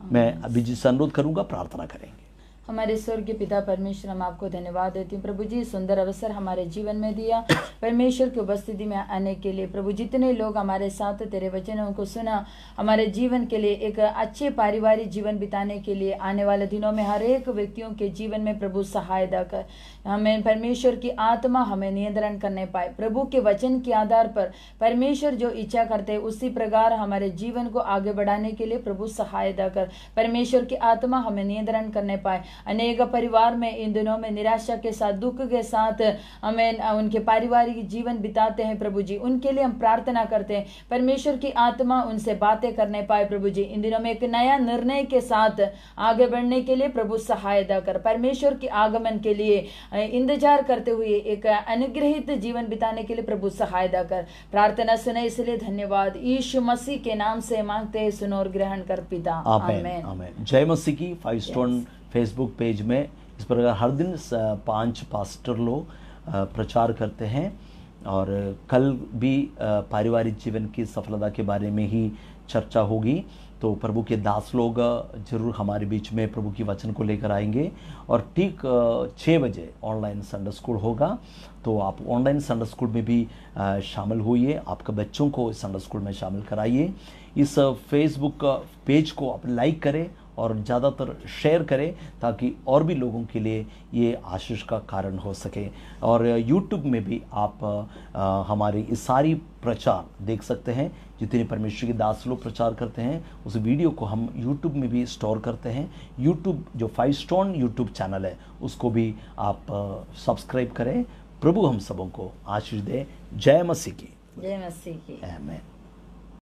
मैं अभी जिससे अनुरोध करूंगा, प्रार्थना करेंगे। हमारे स्वर्गीय पिता परमेश्वर, हम आपको धन्यवाद देती हूँ प्रभु जी, सुंदर अवसर हमारे जीवन में दिया परमेश्वर की उपस्थिति में आने के लिए। प्रभु जितने लोग हमारे साथ तेरे वचनों को सुना, हमारे जीवन के लिए एक अच्छे पारिवारिक जीवन बिताने के लिए आने वाले दिनों में हर एक व्यक्तियों के जीवन में प्रभु सहायता कर। हमें परमेश्वर की आत्मा हमें नियंत्रण करने पाए। प्रभु के वचन के आधार पर परमेश्वर जो इच्छा करते उसी प्रकार हमारे जीवन को आगे बढ़ाने के लिए प्रभु सहायता कर। परमेश्वर की आत्मा हमें नियंत्रण करने पाए। अनेक परिवार में इन दिनों में निराशा के साथ, दुख के साथ हमें उनके पारिवारिक जीवन बिताते हैं प्रभु जी, उनके लिए हम प्रार्थना करते हैं परमेश्वर की आत्मा उनसे बातें करने पाए प्रभु जी। इन दिनों में एक नया निर्णय के साथ आगे बढ़ने के लिए प्रभु सहायता कर। परमेश्वर के आगमन के लिए इंतजार करते हुए एक अनुग्रहित जीवन बिताने के लिए प्रभु सहायता कर। प्रार्थना सुने इसलिए धन्यवाद। यीशु मसीह के नाम से मांगते हैं, सुनो और ग्रहण कर पिता। आमीन आमीन। जय मसीह की। 5 स्टोन फेसबुक पेज में इस प्रकार हर दिन 5 पास्टर लोग प्रचार करते हैं और कल भी पारिवारिक जीवन की सफलता के बारे में ही चर्चा होगी। तो प्रभु के दास लोग जरूर हमारे बीच में प्रभु की वचन को लेकर आएंगे और ठीक 6 बजे ऑनलाइन संडे स्कूल होगा। तो आप ऑनलाइन संडे स्कूल में भी शामिल होइए, आपके बच्चों को इस संडे स्कूल में शामिल कराइए। इस फेसबुक पेज को आप लाइक करें और ज़्यादातर शेयर करें ताकि और भी लोगों के लिए ये आशीष का कारण हो सके। और यूट्यूब में भी आप हमारी इस सारी प्रचार देख सकते हैं। जितने परमेश्वर के दास लोग प्रचार करते हैं उस वीडियो को हम यूट्यूब में भी स्टोर करते हैं। यूट्यूब जो 5 स्टोन यूट्यूब चैनल है उसको भी आप सब्सक्राइब करें। प्रभु हम सबों को आशीष दे। जय मसीह की। जय मसीह की। आमीन।